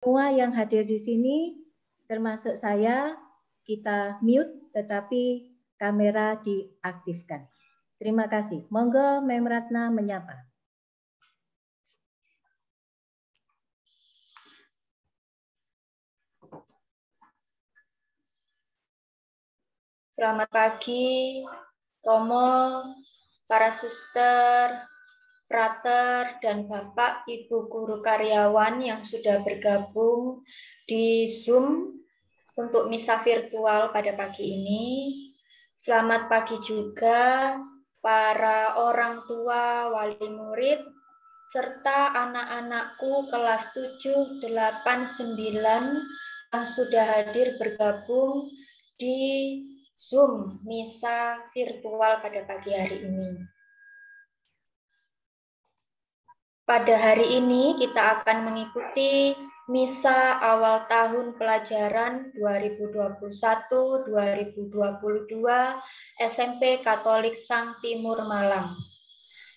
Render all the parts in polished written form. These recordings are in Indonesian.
Semua yang hadir di sini, termasuk saya, kita mute, tetapi kamera diaktifkan. Terima kasih. Monggo Mem Ratna menyapa. Selamat pagi, Romo, para suster, frater, dan Bapak, Ibu guru karyawan yang sudah bergabung di Zoom untuk misa virtual pada pagi ini. Selamat pagi juga para orang tua, wali murid, serta anak-anakku kelas 7, 8, 9 yang sudah hadir bergabung di Zoom misa virtual pada pagi hari ini. Pada hari ini kita akan mengikuti misa awal tahun pelajaran 2021-2022 SMP Katolik Sang Timur Malang.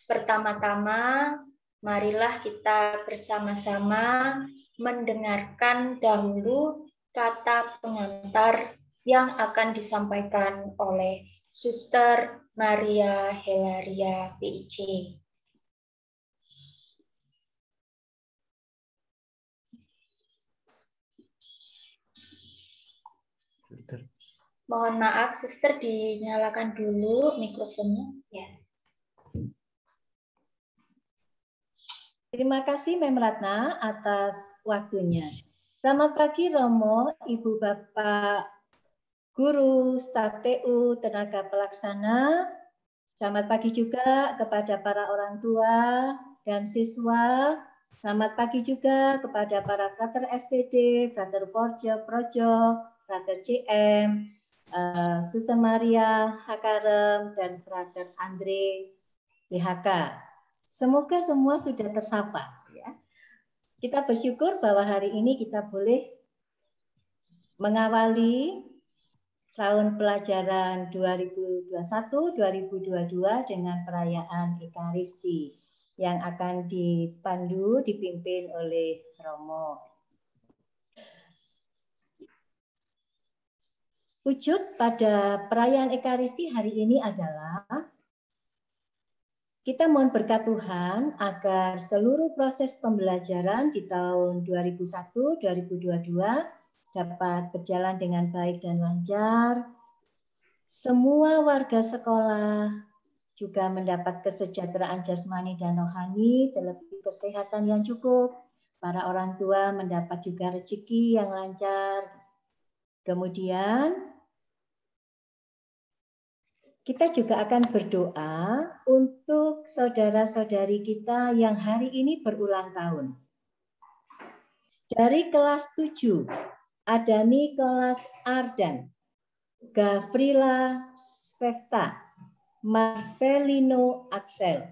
Pertama-tama, marilah kita bersama-sama mendengarkan dahulu kata pengantar yang akan disampaikan oleh Suster Maria Helaria PIC. Mohon maaf, Suster, dinyalakan dulu mikrofonnya. Ya. Terima kasih Mem Ratna atas waktunya. Selamat pagi Romo, Ibu Bapak Guru, Staf TU, tenaga pelaksana. Selamat pagi juga kepada para orang tua dan siswa. Selamat pagi juga kepada para frater SPD, frater Projo, frater CM, Suster Maria Hakarem, dan frater Andre BHK. Semoga semua sudah tersapa. Ya. Kita bersyukur bahwa hari ini kita boleh mengawali tahun pelajaran 2021-2022 dengan perayaan Ekaristi yang akan dipimpin oleh Romo. Wujud pada perayaan Ekaristi hari ini adalah kita mohon berkat Tuhan agar seluruh proses pembelajaran di tahun 2001-2022 dapat berjalan dengan baik dan lancar. Semua warga sekolah juga mendapat kesejahteraan jasmani dan rohani, terlebih kesehatan yang cukup. Para orang tua mendapat juga rezeki yang lancar. Kemudian kita juga akan berdoa untuk saudara-saudari kita yang hari ini berulang tahun. Dari kelas 7 ada Nicholas Ardan, Gavrila Svefta, Marvelino Axel.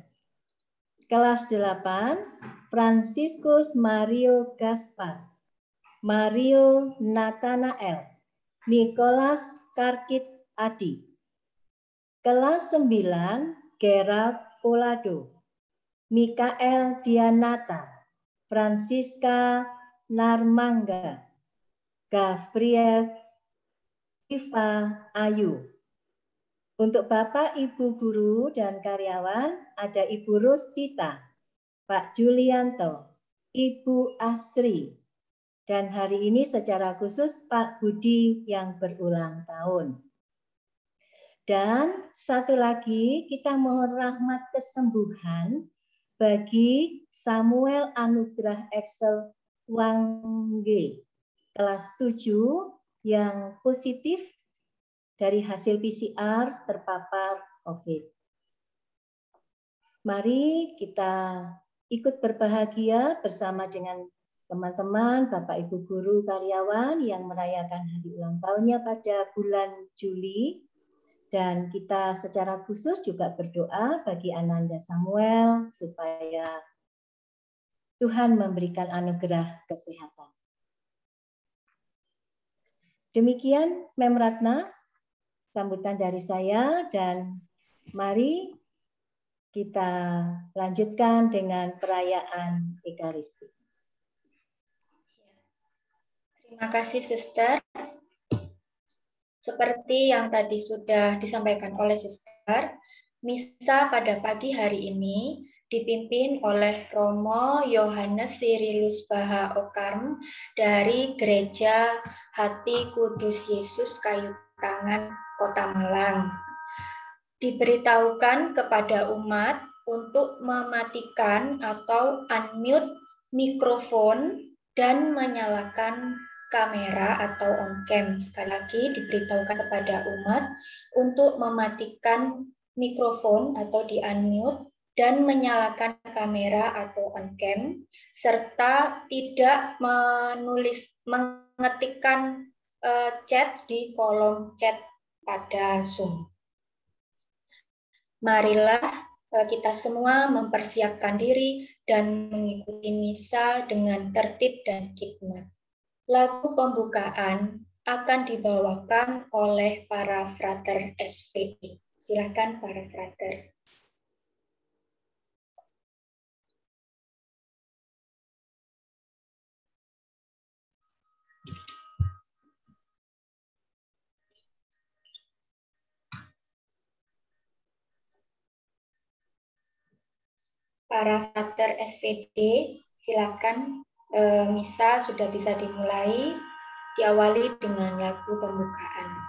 Kelas 8 Franciscus Mario Gaspar, Mario Nathanael, Nicholas Karkit Adi. Kelas 9, Gerald Polado, Mikael Dianata, Francisca Narmangga, Gabriel Iva Ayu. Untuk Bapak, Ibu Guru, dan karyawan, ada Ibu Rustita, Pak Julianto, Ibu Asri, dan hari ini secara khusus Pak Budi yang berulang tahun. Dan satu lagi, kita mohon rahmat kesembuhan bagi Samuel Anugrah Excel Wangge, kelas 7 yang positif dari hasil PCR terpapar COVID. Mari kita ikut berbahagia bersama dengan teman-teman, Bapak Ibu Guru karyawan yang merayakan hari ulang tahunnya pada bulan Juli. Dan kita secara khusus juga berdoa bagi Ananda Samuel supaya Tuhan memberikan anugerah kesehatan. Demikian Mem Ratna, sambutan dari saya, dan mari kita lanjutkan dengan perayaan Ekaristi. Terima kasih, Suster. Seperti yang tadi sudah disampaikan oleh Suster, misa pada pagi hari ini dipimpin oleh Romo Yohanes Sirilus Baha Okarm dari Gereja Hati Kudus Yesus Kayu Tangan, Kota Malang. Diberitahukan kepada umat untuk mematikan atau unmute mikrofon dan menyalakan kamera atau on cam. Sekali lagi diberitahukan kepada umat untuk mematikan mikrofon atau di unmute dan menyalakan kamera atau on cam, serta tidak mengetikkan chat di kolom chat pada Zoom. Marilah kita semua mempersiapkan diri dan mengikuti misa dengan tertib dan khidmat. Lagu pembukaan akan dibawakan oleh para frater SPD. Silakan para frater. Para frater SPD, silakan, misa sudah bisa dimulai, diawali dengan lagu pembukaan.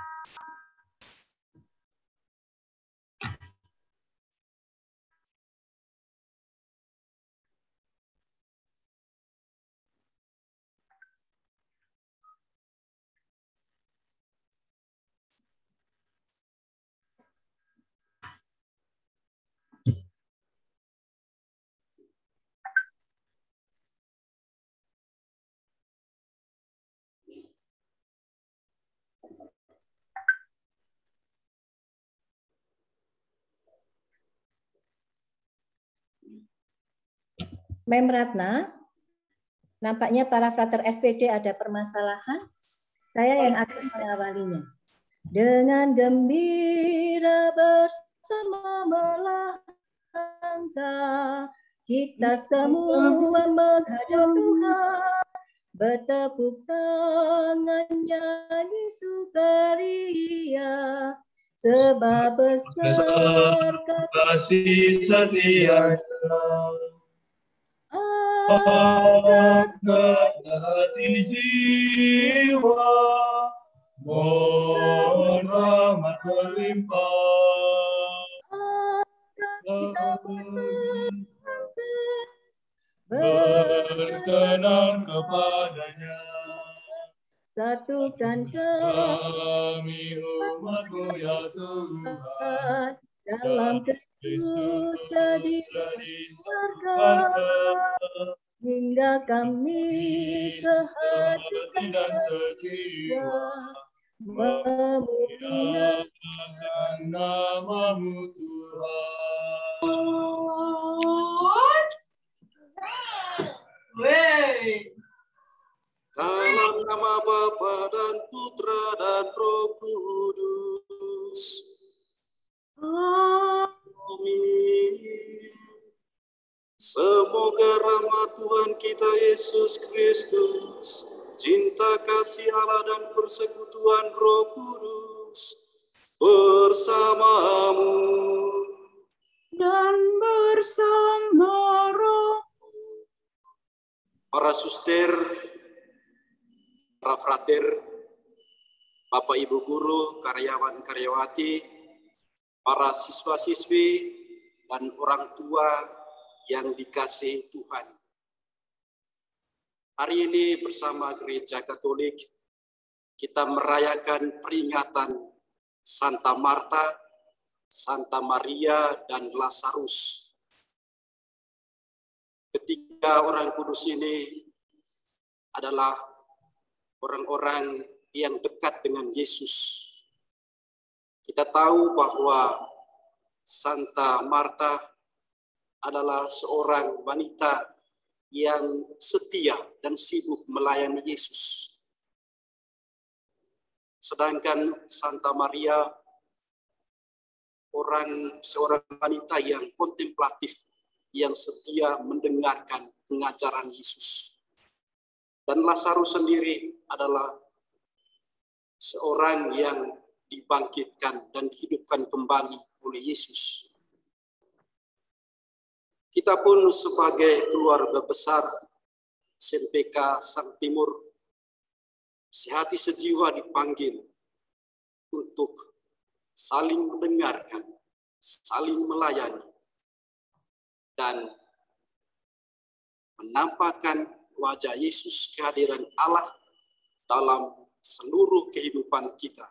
Mem Ratna, nampaknya para frater SPD ada permasalahan. Saya yang akan mengawalinya. Dengan gembira bersama melangkah, kita semua menghadap Tuhan, bertepuk tangan nyanyi sukaria, sebab besar kasih setia angkat hati jiwa, mohon rahmat berlimpah. Berkenan kepadanya, satukan kami umat-Mu ya Tuhan, dalam Kristus jadi keluarga, hingga kami sehati dan sejiwa memuliakan nama-Mu Tuhan. Dalam nama Bapa dan Putra dan Roh Kudus. Amin. Semoga rahmat Tuhan kita Yesus Kristus, cinta kasih Allah dan persekutuan Roh Kudus bersamamu dan bersama roh. Para suster, para frater, Bapak Ibu guru, karyawan-karyawati, para siswa-siswi, dan orang tua yang dikasihi Tuhan. Hari ini bersama Gereja Katolik, kita merayakan peringatan Santa Marta, Santa Maria, dan Lazarus. Ketiga orang kudus ini adalah orang-orang yang dekat dengan Yesus. Kita tahu bahwa Santa Marta adalah seorang wanita yang setia dan sibuk melayani Yesus. Sedangkan Santa Maria seorang wanita yang kontemplatif, yang setia mendengarkan pengajaran Yesus. Dan Lazarus sendiri adalah seorang yang dibangkitkan dan dihidupkan kembali oleh Yesus. Kita pun sebagai keluarga besar SMPK Sang Timur, sehati sejiwa dipanggil untuk saling mendengarkan, saling melayani, dan menampakkan wajah Yesus, kehadiran Allah dalam seluruh kehidupan kita.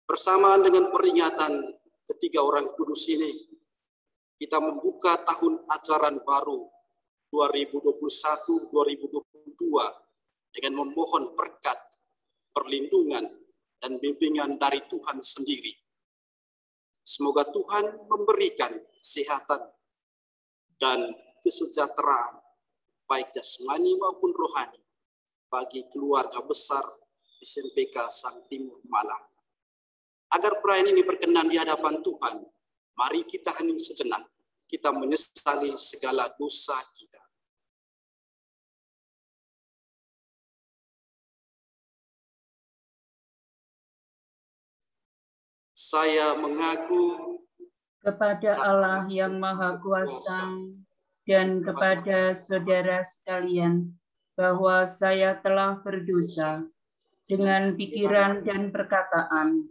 Bersamaan dengan peringatan ketiga orang kudus ini, kita membuka tahun ajaran baru 2021-2022 dengan memohon berkat, perlindungan, dan bimbingan dari Tuhan sendiri. Semoga Tuhan memberikan kesehatan dan kesejahteraan, baik jasmani maupun rohani, bagi keluarga besar SMPK Sang Timur Malang. Agar perayaan ini berkenan di hadapan Tuhan, mari kita hening sejenak, kita menyesali segala dosa kita. Saya mengaku kepada Allah yang Maha Kuasa dan kepada saudara sekalian, bahwa saya telah berdosa dengan pikiran dan perkataan,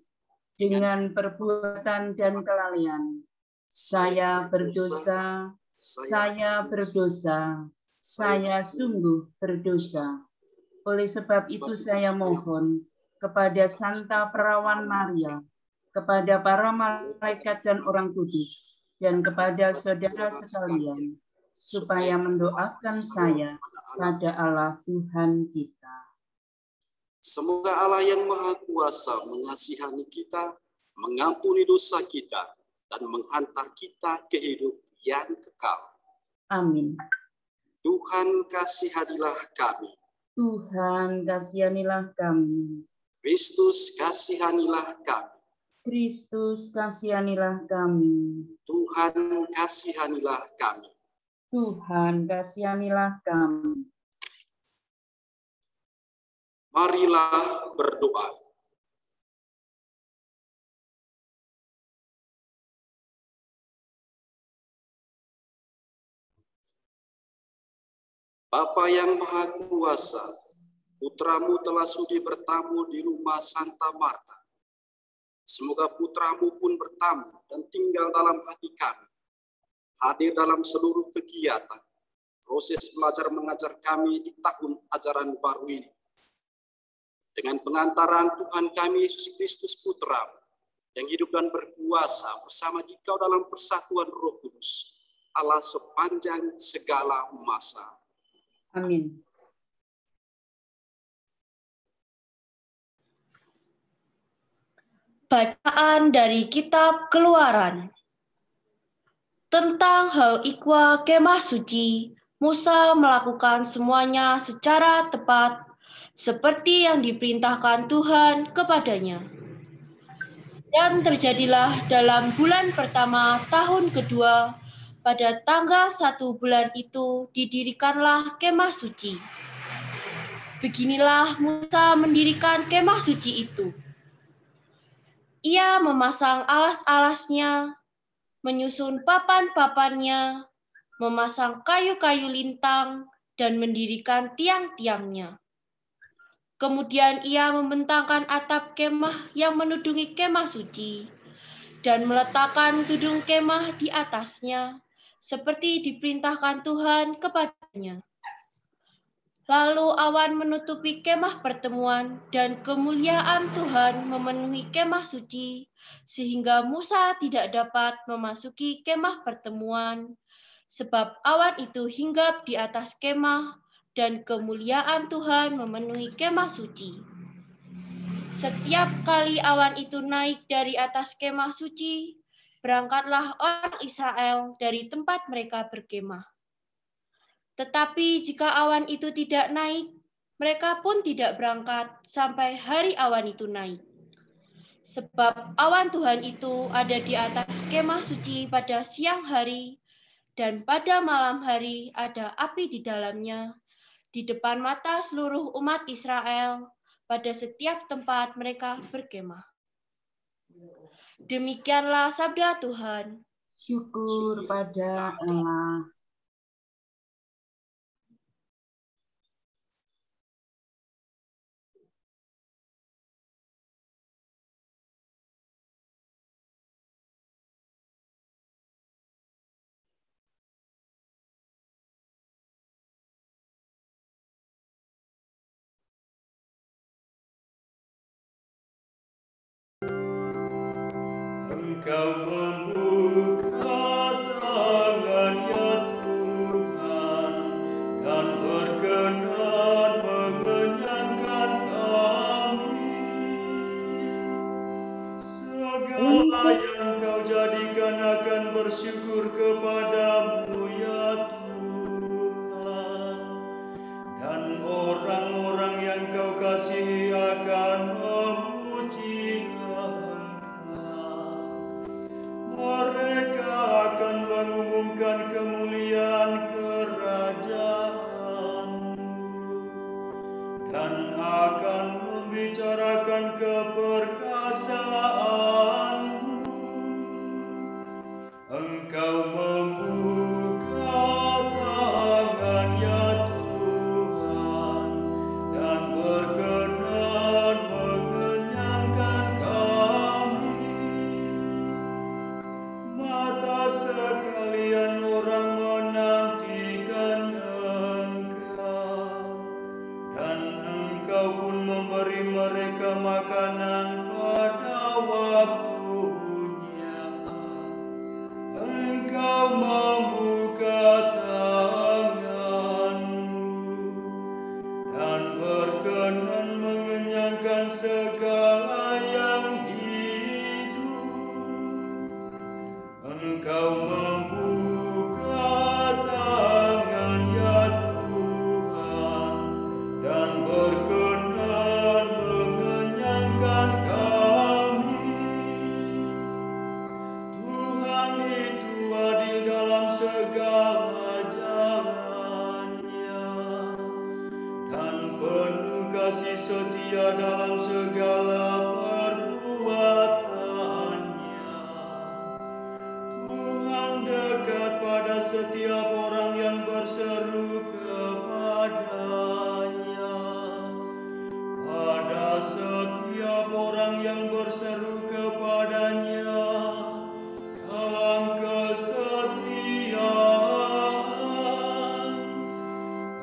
dengan perbuatan dan kelalaian. Saya berdosa, saya berdosa, saya sungguh berdosa. Oleh sebab itu saya mohon kepada Santa Perawan Maria, kepada para malaikat dan orang kudus, dan kepada saudara sekalian, supaya mendoakan saya pada Allah Tuhan kita. Semoga Allah yang Maha Kuasa mengasihani kita, mengampuni dosa kita, dan menghantar kita ke hidup yang kekal. Amin. Tuhan kasihanilah kami. Tuhan kasihanilah kami. Kristus kasihanilah kami. Kristus kasihanilah kami. Tuhan kasihanilah kami. Tuhan kasihanilah kami. Marilah berdoa. Bapa yang Maha Kuasa, Putramu telah sudi bertamu di rumah Santa Marta. Semoga Putramu pun bertamu dan tinggal dalam hati kami, hadir dalam seluruh kegiatan, proses belajar mengajar kami di tahun ajaran baru ini. Dengan pengantaran Tuhan kami Yesus Kristus Putramu, yang hidup dan berkuasa bersama Dikau dalam persatuan Roh Kudus, Allah sepanjang segala masa. Amin. Bacaan dari Kitab Keluaran. Tentang hal ikhwa kemah suci, Musa melakukan semuanya secara tepat, seperti yang diperintahkan Tuhan kepadanya. Dan terjadilah dalam bulan pertama tahun kedua, pada tanggal 1 bulan itu didirikanlah kemah suci. Beginilah Musa mendirikan kemah suci itu. Ia memasang alas-alasnya, menyusun papan-papannya, memasang kayu-kayu lintang, dan mendirikan tiang-tiangnya. Kemudian ia membentangkan atap kemah yang menudungi kemah suci, dan meletakkan tudung kemah di atasnya, seperti diperintahkan Tuhan kepadanya. Lalu awan menutupi kemah pertemuan dan kemuliaan Tuhan memenuhi kemah suci, sehingga Musa tidak dapat memasuki kemah pertemuan, sebab awan itu hinggap di atas kemah dan kemuliaan Tuhan memenuhi kemah suci. Setiap kali awan itu naik dari atas kemah suci, berangkatlah orang Israel dari tempat mereka berkemah. Tetapi jika awan itu tidak naik, mereka pun tidak berangkat sampai hari awan itu naik. Sebab awan Tuhan itu ada di atas kemah suci pada siang hari, dan pada malam hari ada api di dalamnya, di depan mata seluruh umat Israel pada setiap tempat mereka berkemah. Demikianlah sabda Tuhan. Syukur pada Allah. Engkau membuka tangan ya Tuhan dan berkenan mengenyangkan kami. Segala yang kau jadikan akan bersyukur kepadamu ya Tuhan, dan orang-orang yang kau kasihi akan memuji mereka akan mengumumkan kemuliaan kerajaan-Mu dan akan membicarakan keperkasaan-Mu. Engkau membuka tangan ya Tuhan dan berkenan mengenyangkan kami. Mata sekalian orang menantikan Engkau, dan Engkau pun memberi mereka makanan pada waktunya. Engkau membuka tangan-Mu dan berkenan mengenyangkan segala yang Engkau membuka tangan ya Tuhan dan berkenan mengenyangkan kami. Tuhan itu adil dalam segala jalannya dan penuh kasih setia dalam segala perbuatannya. Tuhan dekat pada setiap orang yang berseru kepada-Nya. Pada setiap orang yang berseru kepada-Nya dalam kesetiaan.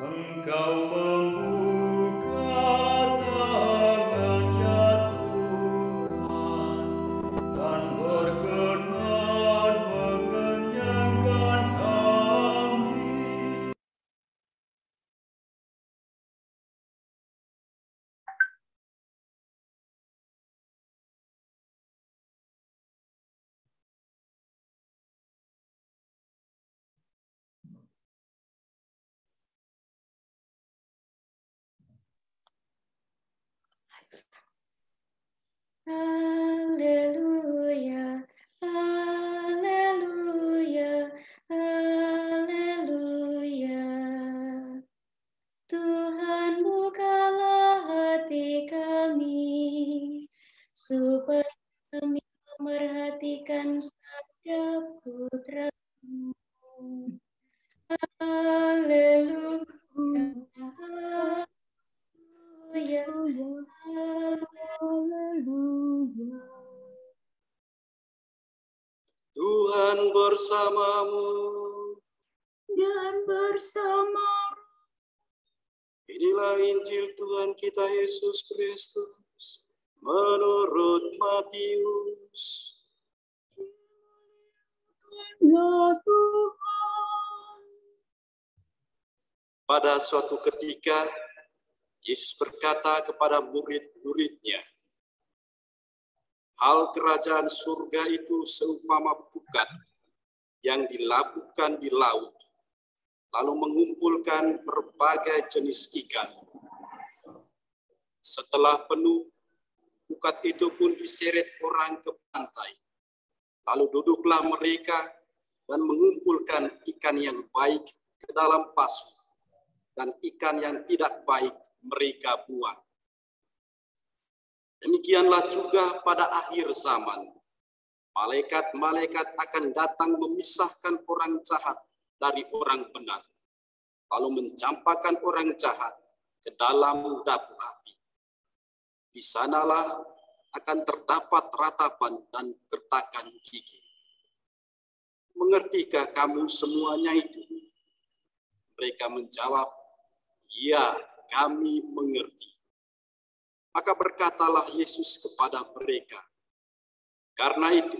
Engkau membuka tangan ya Tuhan dan berkenan mengenyangkan kami. Haleluya, haleluya, haleluya. Tuhan bukalah hati kami, supaya kami memerhatikan sabda Putra-Mu. Haleluya, haleluya, haleluya. Tuhan bersamamu Dan bersama Inilah Injil Tuhan kita Yesus Kristus menurut Matius. ya Tuhan. Pada suatu ketika, Yesus berkata kepada murid-muridnya, hal kerajaan surga itu seumpama pukat yang dilabuhkan di laut, lalu mengumpulkan berbagai jenis ikan. Setelah penuh, pukat itu pun diseret orang ke pantai. Lalu duduklah mereka dan mengumpulkan ikan yang baik ke dalam pasu, dan ikan yang tidak baik mereka buang. Demikianlah juga pada akhir zaman, malaikat-malaikat akan datang memisahkan orang jahat dari orang benar, lalu mencampakkan orang jahat ke dalam dapur api. Di sanalah akan terdapat ratapan dan gertakan gigi. Mengertikah kamu semuanya itu? Mereka menjawab, ya, kami mengerti. Maka berkatalah Yesus kepada mereka, karena itu,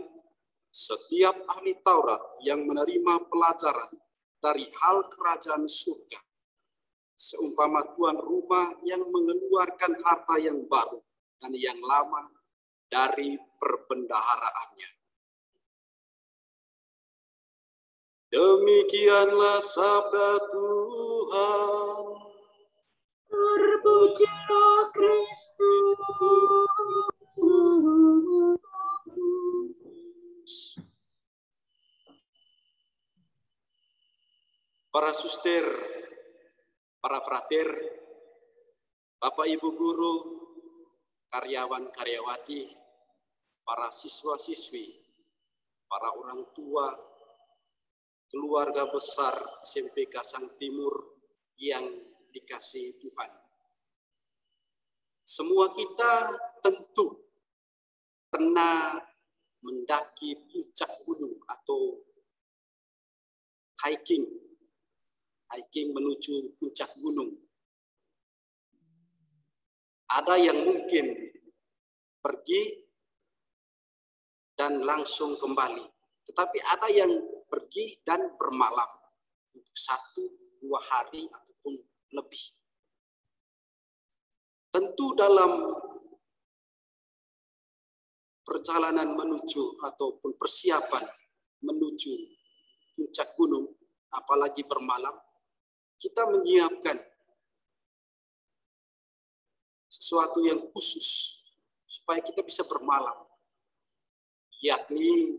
setiap ahli Taurat yang menerima pelajaran dari hal kerajaan surga, seumpama tuan rumah yang mengeluarkan harta yang baru dan yang lama dari perbendaharaannya. Demikianlah sabda Tuhan. Terpujilah Kristus. Para suster, para frater, Bapak Ibu guru, karyawan-karyawati, para siswa-siswi, para orang tua, keluarga besar SMP Kasang Timur yang dikasihi Tuhan. Semua kita tentu pernah mendaki puncak gunung atau hiking menuju puncak gunung. Ada yang mungkin pergi dan langsung kembali, tetapi ada yang pergi dan bermalam untuk 1-2 hari ataupun lebih. Tentu dalam perjalanan menuju ataupun persiapan menuju puncak gunung, apalagi bermalam, kita menyiapkan sesuatu yang khusus supaya kita bisa bermalam, yakni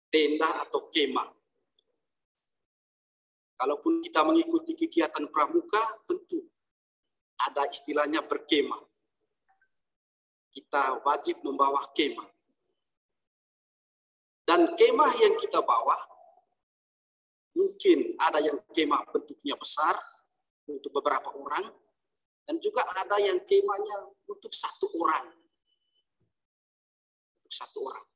tenda atau kemah. Kalaupun kita mengikuti kegiatan pramuka, tentu ada istilahnya berkemah. Kita wajib membawa kemah. Dan kemah yang kita bawa, mungkin ada yang kemah bentuknya besar untuk beberapa orang, dan juga ada yang kemahnya untuk 1 orang. Untuk 1 orang.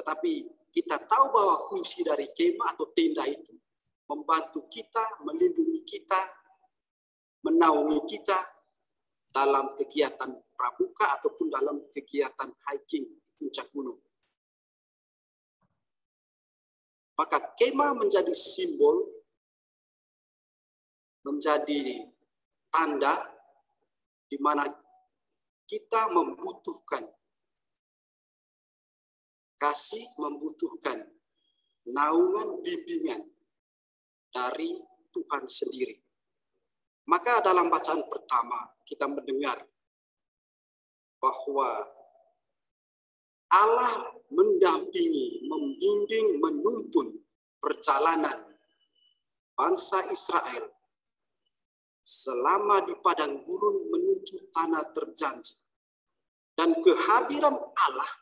Tetapi kita tahu bahwa fungsi dari kemah atau tenda itu membantu kita, melindungi kita, menaungi kita dalam kegiatan pramuka ataupun dalam kegiatan hiking di puncak gunung. Maka kemah menjadi simbol, menjadi tanda di mana kita membutuhkan kasih, membutuhkan naungan, bimbingan dari Tuhan sendiri. Maka dalam bacaan pertama kita mendengar bahwa Allah mendampingi, membimbing, menuntun perjalanan bangsa Israel selama di padang gurun menuju tanah terjanji. Dan kehadiran Allah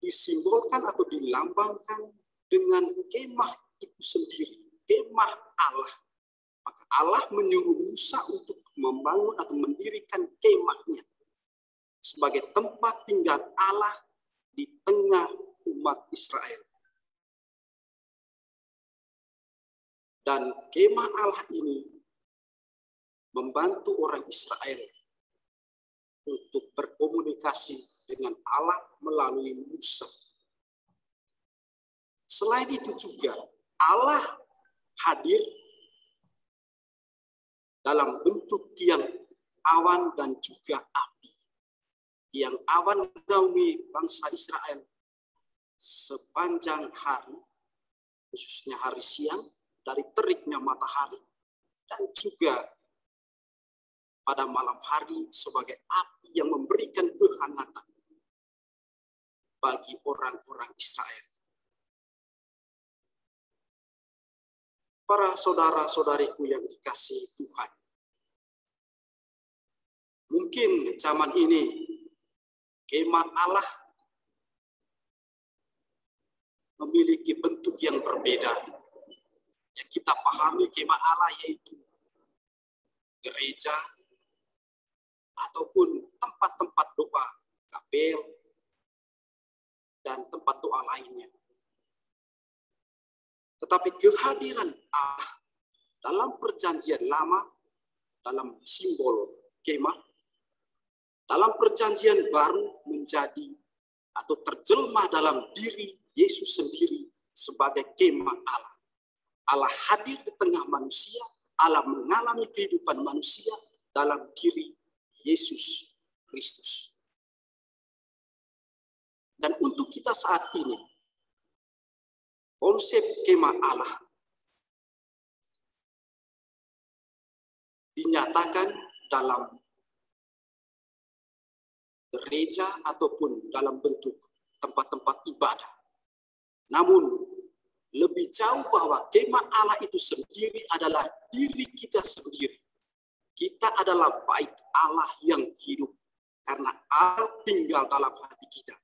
disimbolkan atau dilambangkan dengan kemah itu sendiri, kemah Allah. Maka Allah menyuruh Musa untuk membangun atau mendirikan kemahnya sebagai tempat tinggal Allah di tengah umat Israel. Dan kemah Allah ini membantu orang Israel untuk berkomunikasi dengan Allah melalui Musa. Selain itu juga Allah hadir dalam bentuk tiang awan dan juga api. Tiang awan menaungi bangsa Israel sepanjang hari, khususnya hari siang, dari teriknya matahari, dan juga pada malam hari sebagai api yang memberikan kehangatan bagi orang-orang Israel. Para saudara-saudariku yang dikasihi Tuhan, mungkin zaman ini kemah Allah memiliki bentuk yang berbeda. Yang kita pahami kemah Allah yaitu gereja ataupun tempat-tempat doa, kapel, dan tempat doa lainnya. Tetapi kehadiran Allah dalam perjanjian lama, dalam simbol kemah, dalam perjanjian baru menjadi atau terjelma dalam diri Yesus sendiri sebagai kemah Allah. Allah hadir di tengah manusia, Allah mengalami kehidupan manusia dalam diri Yesus Kristus. Dan untuk kita saat ini, konsep kemah Allah dinyatakan dalam gereja ataupun dalam bentuk tempat-tempat ibadah. Namun lebih jauh bahwa kemah Allah itu sendiri adalah diri kita sendiri. Kita adalah bait Allah yang hidup karena Allah tinggal dalam hati kita.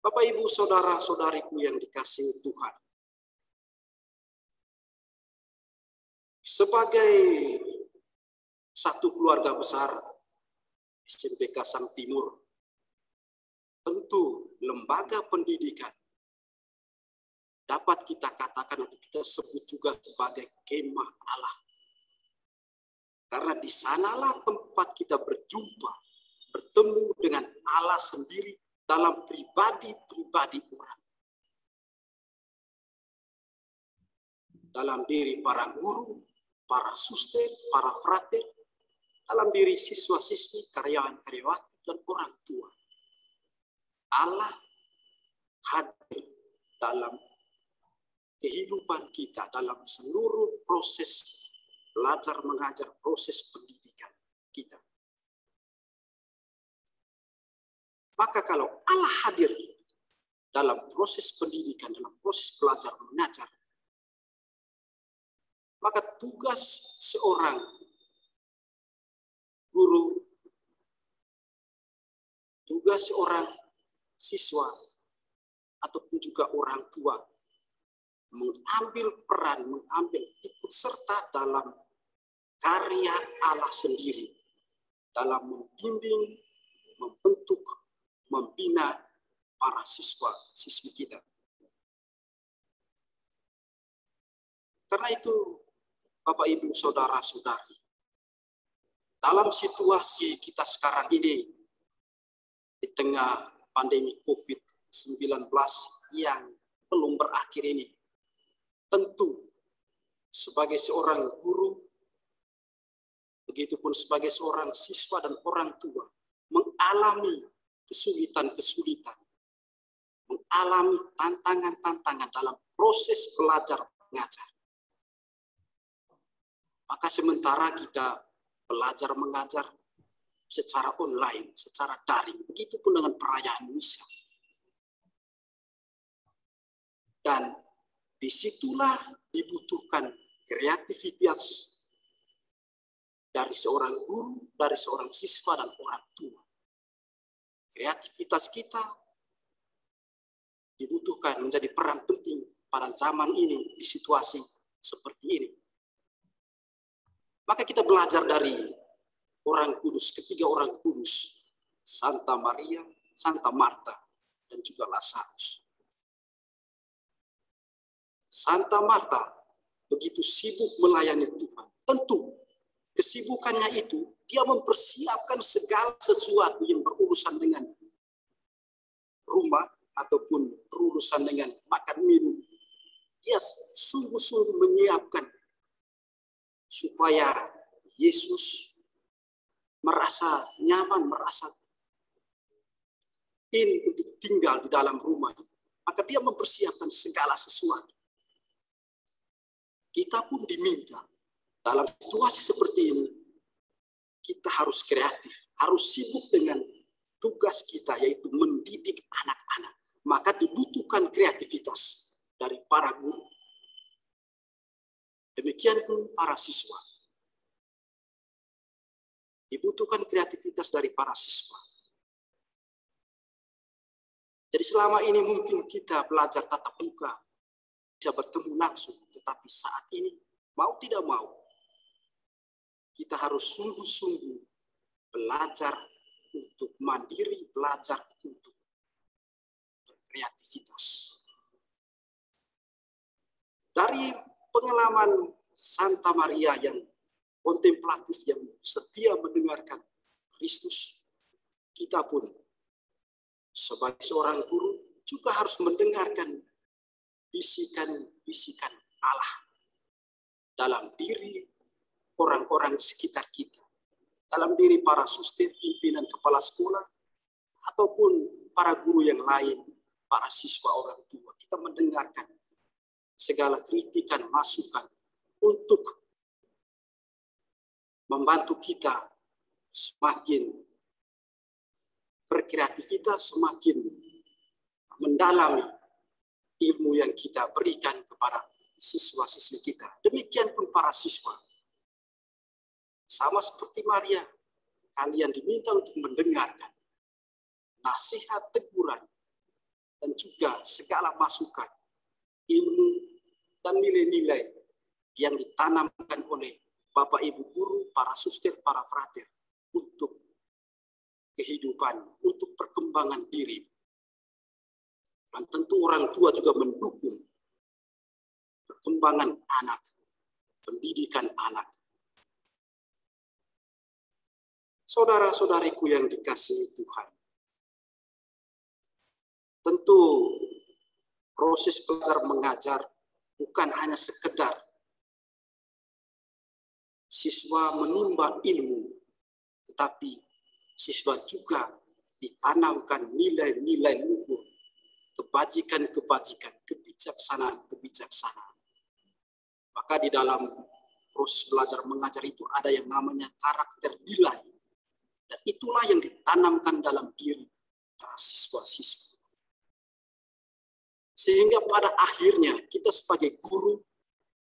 Bapak, Ibu, saudara-saudariku yang dikasihi Tuhan. Sebagai satu keluarga besar SMPK Sang Timur, tentu lembaga pendidikan dapat kita katakan atau kita sebut juga sebagai kemah Allah. Karena di sanalah tempat kita berjumpa, bertemu dengan Allah sendiri dalam pribadi-pribadi orang. Dalam diri para guru, para suster, para frater, dalam diri siswa-siswi, karyawan-karyawati, dan orang tua. Allah hadir dalam kehidupan kita, dalam seluruh proses belajar mengajar, proses pendidikan kita. Maka kalau Allah hadir dalam proses pendidikan, dalam proses belajar mengajar, maka tugas seorang guru, tugas seorang siswa, ataupun juga orang tua, mengambil peran, mengambil ikut serta dalam karya Allah sendiri, dalam membimbing, membentuk, membina para siswa-siswi kita. Karena itu, Bapak, Ibu, saudara-saudari, dalam situasi kita sekarang ini, di tengah pandemi COVID-19 yang belum berakhir ini, tentu sebagai seorang guru, begitupun sebagai seorang siswa dan orang tua, mengalami kesulitan-kesulitan, mengalami tantangan-tantangan dalam proses belajar mengajar. Maka sementara kita belajar mengajar secara online, secara daring, begitupun dengan perayaan misa. Dan disitulah dibutuhkan kreativitas dari seorang guru, dari seorang siswa dan orang tua. Kreativitas kita dibutuhkan menjadi peran penting pada zaman ini, di situasi seperti ini. Maka kita belajar dari orang kudus, ketiga orang kudus, Santa Maria, Santa Marta, dan juga Lazarus. Santa Marta begitu sibuk melayani Tuhan. Tentu kesibukannya itu, dia mempersiapkan segala sesuatu yang berurusan dengan rumah ataupun berurusan dengan makan minum. Dia sungguh-sungguh menyiapkan supaya Yesus merasa nyaman, merasa untuk tinggal di dalam rumah. Maka dia mempersiapkan segala sesuatu. Kita pun diminta dalam situasi seperti ini, kita harus kreatif, harus sibuk dengan tugas kita, yaitu mendidik anak-anak, maka dibutuhkan kreativitas dari para guru. Demikian pun para siswa. Dibutuhkan kreativitas dari para siswa. Jadi selama ini mungkin kita belajar tatap muka, bisa bertemu langsung, tetapi saat ini mau tidak mau, kita harus sungguh-sungguh belajar untuk mandiri, belajar untuk berkreativitas. Dari pengalaman Santa Maria yang kontemplatif, yang setia mendengarkan Kristus, kita pun sebagai seorang guru juga harus mendengarkan bisikan-bisikan Allah dalam diri orang-orang di sekitar kita, dalam diri para suster, pimpinan kepala sekolah, ataupun para guru yang lain, para siswa, orang tua. Kita mendengarkan segala kritikan, masukan untuk membantu kita semakin berkreativitas, semakin mendalami ilmu yang kita berikan kepada siswa-siswi kita. Demikian pun para siswa. Sama seperti Maria, kalian diminta untuk mendengarkan nasihat, teguran, dan juga segala masukan, ilmu, dan nilai-nilai yang ditanamkan oleh Bapak Ibu guru, para suster, para frater untuk kehidupan, untuk perkembangan diri. Dan tentu orang tua juga mendukung perkembangan anak, pendidikan anak. Saudara-saudariku yang dikasihi Tuhan, tentu proses belajar mengajar bukan hanya sekedar siswa menimba ilmu, tetapi siswa juga ditanamkan nilai-nilai luhur, kebajikan-kebajikan, kebijaksanaan-kebijaksanaan. Maka di dalam proses belajar mengajar itu ada yang namanya karakter nilai. Dan itulah yang ditanamkan dalam diri para siswa-siswa. Sehingga pada akhirnya kita sebagai guru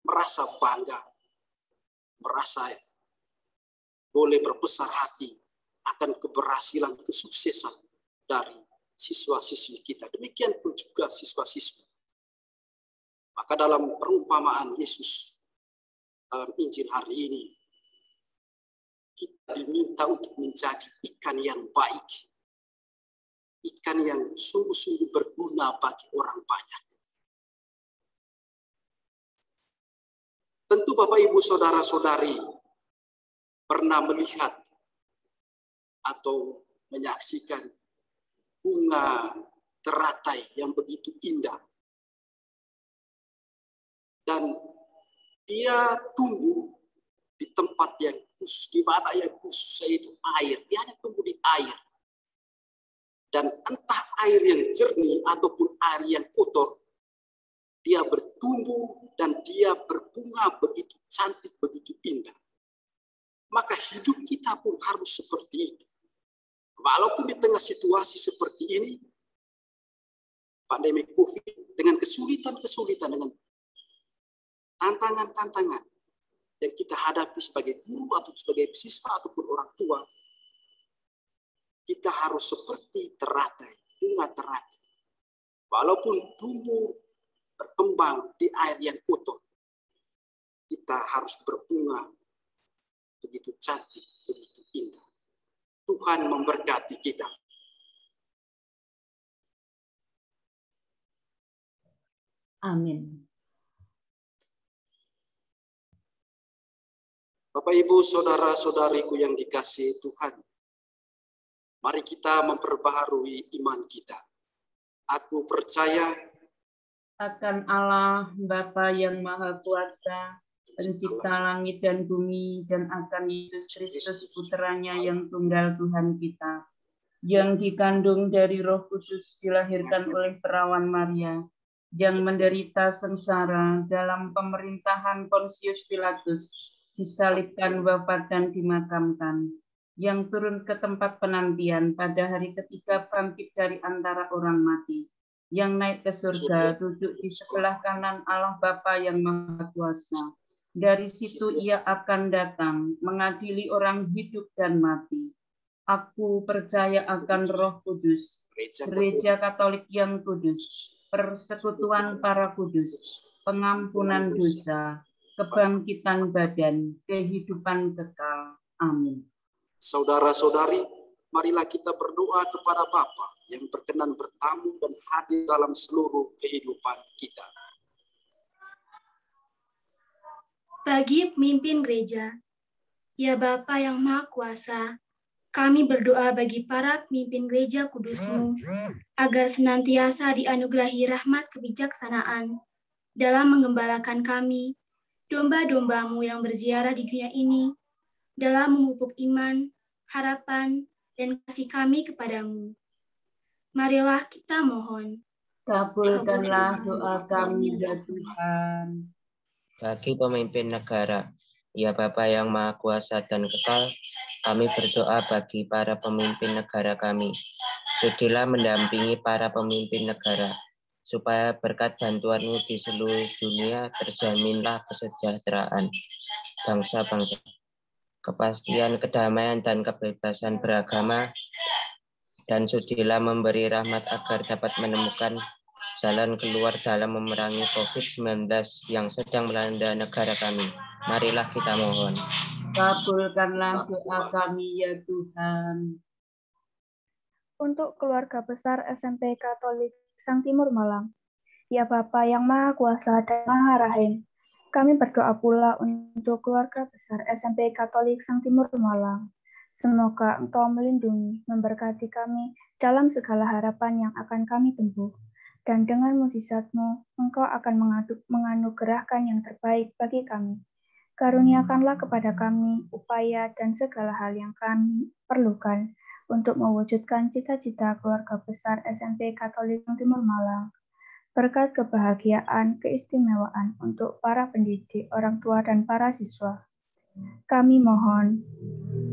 merasa bangga, merasa boleh berbesar hati akan keberhasilan, kesuksesan dari siswa-siswi kita. Demikian pun juga siswa-siswi. Maka dalam perumpamaan Yesus dalam Injil hari ini, kita diminta untuk menjadi ikan yang baik. Ikan yang sungguh-sungguh berguna bagi orang banyak. Tentu Bapak Ibu Saudara-saudari pernah melihat atau menyaksikan bunga teratai yang begitu indah. Dan dia tumbuh di tempat yang khusus, di mana yang khusus yaitu air. Dia hanya tumbuh di air. Dan entah air yang jernih ataupun air yang kotor, dia bertumbuh dan dia berbunga begitu cantik, begitu indah. Maka hidup kita pun harus seperti itu. Walaupun di tengah situasi seperti ini, pandemi COVID, dengan kesulitan-kesulitan, dengan tantangan-tantangan yang kita hadapi sebagai guru atau sebagai siswa ataupun orang tua, kita harus seperti teratai, bunga teratai. Walaupun tumbuh berkembang di air yang kotor, kita harus berbunga begitu cantik, begitu indah. Tuhan memberkati kita. Amin. Bapak, Ibu, saudara-saudariku yang dikasihi Tuhan, mari kita memperbaharui iman kita. Aku percaya akan Allah Bapa yang Maha Kuasa, Pencipta langit dan bumi, dan akan Yesus Kristus Putranya yang tunggal Tuhan kita, yang dikandung dari Roh Kudus, dilahirkan oleh perawan Maria, yang menderita sengsara dalam pemerintahan Pontius Pilatus, disalibkan, wafat, dan dimakamkan, yang turun ke tempat penantian pada hari ketiga bangkit dari antara orang mati, yang naik ke surga, duduk di sebelah kanan Allah Bapa yang Maha Kuasa. Dari situ ia akan datang, mengadili orang hidup dan mati. Aku percaya akan Roh Kudus, Gereja Katolik yang kudus, persekutuan para kudus, pengampunan dosa, kebangkitan badan, kehidupan kekal. Amin. Saudara-saudari, marilah kita berdoa kepada Bapa yang berkenan bertamu dan hadir dalam seluruh kehidupan kita. Bagi pemimpin gereja, ya Bapa yang Maha Kuasa, kami berdoa bagi para pemimpin gereja kudus-Mu, agar senantiasa dianugerahi rahmat kebijaksanaan dalam menggembalakan kami, domba-domba-Mu yang berziarah di dunia ini, dalam memupuk iman, harapan, dan kasih kami kepadamu. Marilah kita mohon. Kabulkanlah doa kami ya Tuhan. Bagi pemimpin negara, ya Bapa yang Maha Kuasa dan Kekal, kami berdoa bagi para pemimpin negara kami. Sudilah mendampingi para pemimpin negara, supaya berkat bantuan-Mu di seluruh dunia terjaminlah kesejahteraan bangsa-bangsa, kepastian, kedamaian, dan kebebasan beragama, dan sudilah memberi rahmat agar dapat menemukan jalan keluar dalam memerangi COVID-19 yang sedang melanda negara kami. Marilah kita mohon. Kabulkanlah doa kami ya Tuhan. Untuk keluarga besar SMP Katolik Sang Timur Malang, ya Bapa yang Maha Kuasa dan Maha Rahim, kami berdoa pula untuk keluarga besar SMP Katolik Sang Timur Malang. Semoga Engkau melindungi, memberkati kami dalam segala harapan yang akan kami tempuh. Dan dengan mukjizat-Mu, Engkau akan menganugerahkan yang terbaik bagi kami. Karuniakanlah kepada kami upaya dan segala hal yang kami perlukan untuk mewujudkan cita-cita keluarga besar SMP Katolik Timur Malang. Berkat kebahagiaan, keistimewaan untuk para pendidik, orang tua, dan para siswa. Kami mohon.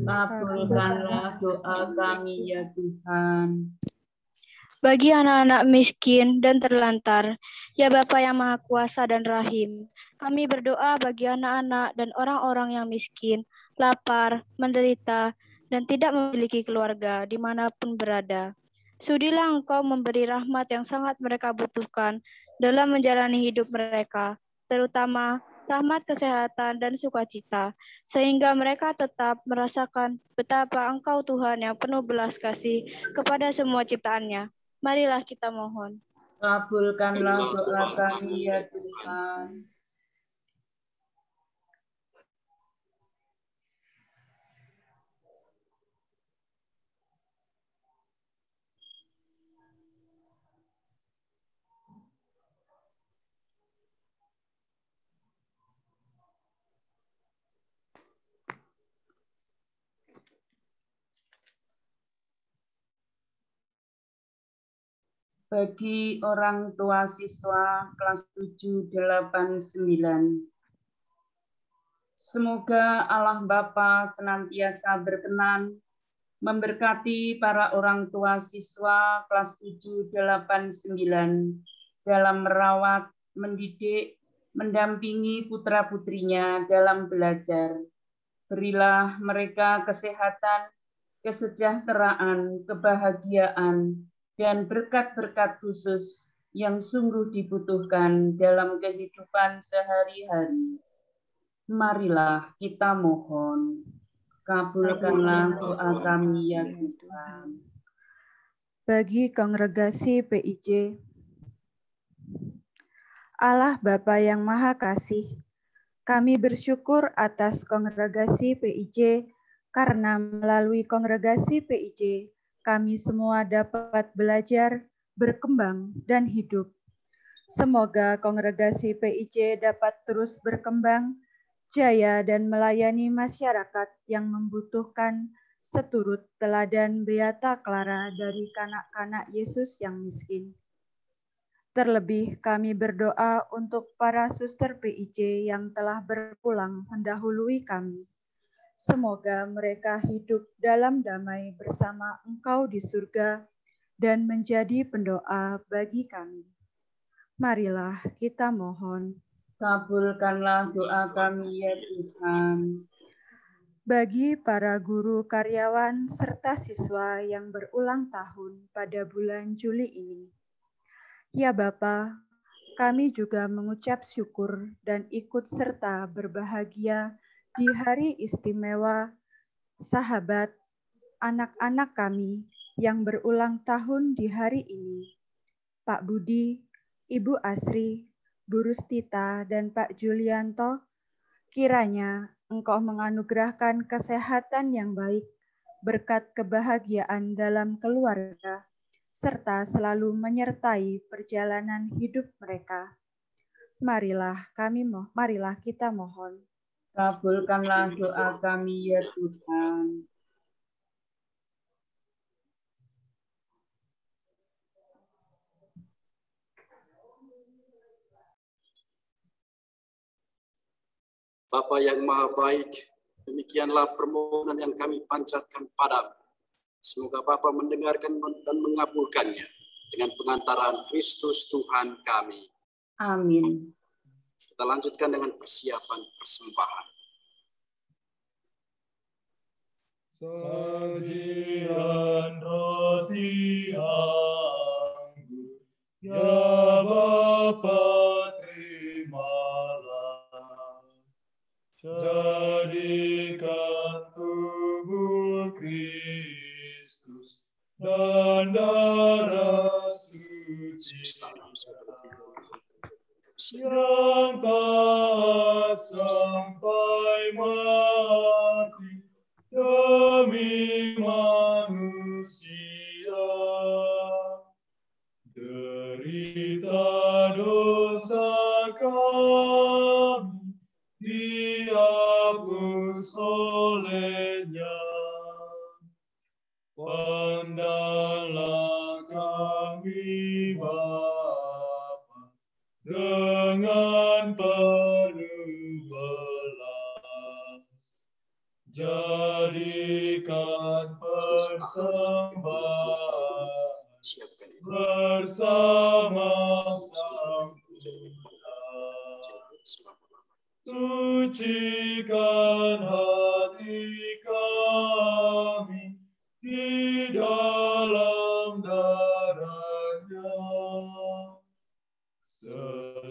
Kabulkanlah doa kami ya Tuhan. Bagi anak-anak miskin dan terlantar, ya Bapa yang Maha Kuasa dan Rahim, kami berdoa bagi anak-anak dan orang-orang yang miskin, lapar, menderita, dan tidak memiliki keluarga dimanapun berada. Sudilah Engkau memberi rahmat yang sangat mereka butuhkan dalam menjalani hidup mereka, terutama rahmat kesehatan dan sukacita, sehingga mereka tetap merasakan betapa Engkau Tuhan yang penuh belas kasih kepada semua ciptaannya. Marilah kita mohon. Kabulkanlah doa kami ya Tuhan. Bagi orang tua siswa kelas 789. Semoga Allah Bapa senantiasa berkenan memberkati para orang tua siswa kelas 789 dalam merawat, mendidik, mendampingi putra-putrinya dalam belajar. Berilah mereka kesehatan, kesejahteraan, kebahagiaan, dan berkat-berkat khusus yang sungguh dibutuhkan dalam kehidupan sehari-hari. Marilah kita mohon. Kabulkanlah doa kami ya Tuhan. Bagi Kongregasi PIJ, Allah Bapa yang Maha Kasih, kami bersyukur atas Kongregasi PIJ karena melalui Kongregasi PIJ kami semua dapat belajar, berkembang, dan hidup. Semoga Kongregasi PIJ dapat terus berkembang, jaya, dan melayani masyarakat yang membutuhkan seturut teladan Beata Clara dari kanak-kanak Yesus yang miskin. Terlebih kami berdoa untuk para suster PIJ yang telah berpulang mendahului kami. Semoga mereka hidup dalam damai bersama Engkau di surga dan menjadi pendoa bagi kami. Marilah kita mohon. Kabulkanlah doa kami ya Tuhan. Bagi para guru, karyawan, serta siswa yang berulang tahun pada bulan Juli ini. Ya Bapa, kami juga mengucap syukur dan ikut serta berbahagia di hari istimewa sahabat anak-anak kami yang berulang tahun di hari ini. Pak Budi, Ibu Asri, Bu Rustita, dan Pak Julianto, kiranya Engkau menganugerahkan kesehatan yang baik, berkat kebahagiaan dalam keluarga, serta selalu menyertai perjalanan hidup mereka. Marilah kita mohon. Kabulkanlah doa kami ya Tuhan. Bapa yang Maha Baik, demikianlah permohonan yang kami panjatkan padamu. Semoga Bapa mendengarkan dan mengabulkannya dengan pengantaran Kristus Tuhan kami. Amin. Kita lanjutkan dengan persiapan persembahan. Sajian roti anggur, ya Bapa terimalah. Jadikan tubuh Kristus dan darah suci yang taat sampai mati demi manusia. Derita dosa kami dihapus olehnya. Pandanglah kami Bapa dengan penuh belas. Jadikan persembahan bersama Sang sucikan hati kami di dalam darah-Nya.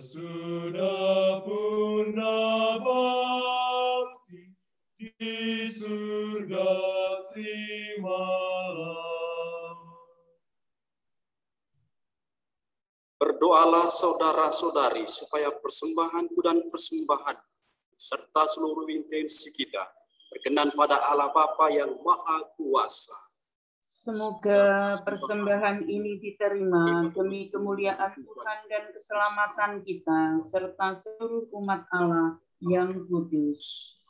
Sesudah purna bakti di surga terimalah. Berdoalah saudara-saudari supaya persembahanku dan persembahan serta seluruh intensi kita berkenan pada Allah Bapa yang Maha Kuasa. Semoga persembahan ini diterima demi kemuliaan Tuhan dan keselamatan kita serta seluruh umat Allah yang kudus.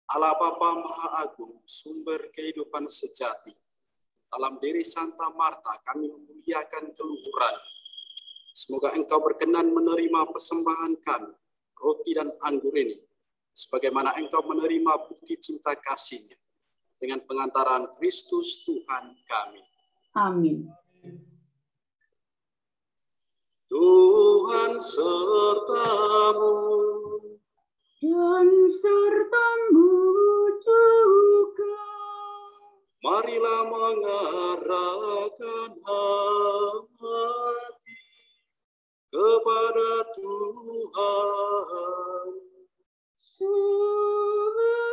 Allah Bapa Maha Agung, sumber kehidupan sejati. Dalam diri Santa Marta kami memuliakan keluhuran. Semoga Engkau berkenan menerima persembahan kami, roti dan anggur ini, sebagaimana Engkau menerima bukti cinta kasih-Nya dengan pengantaran Kristus Tuhan kami. Amin. Tuhan sertamu dan sertamu juga. Marilah mengarahkan hati kepada Tuhan. Sudah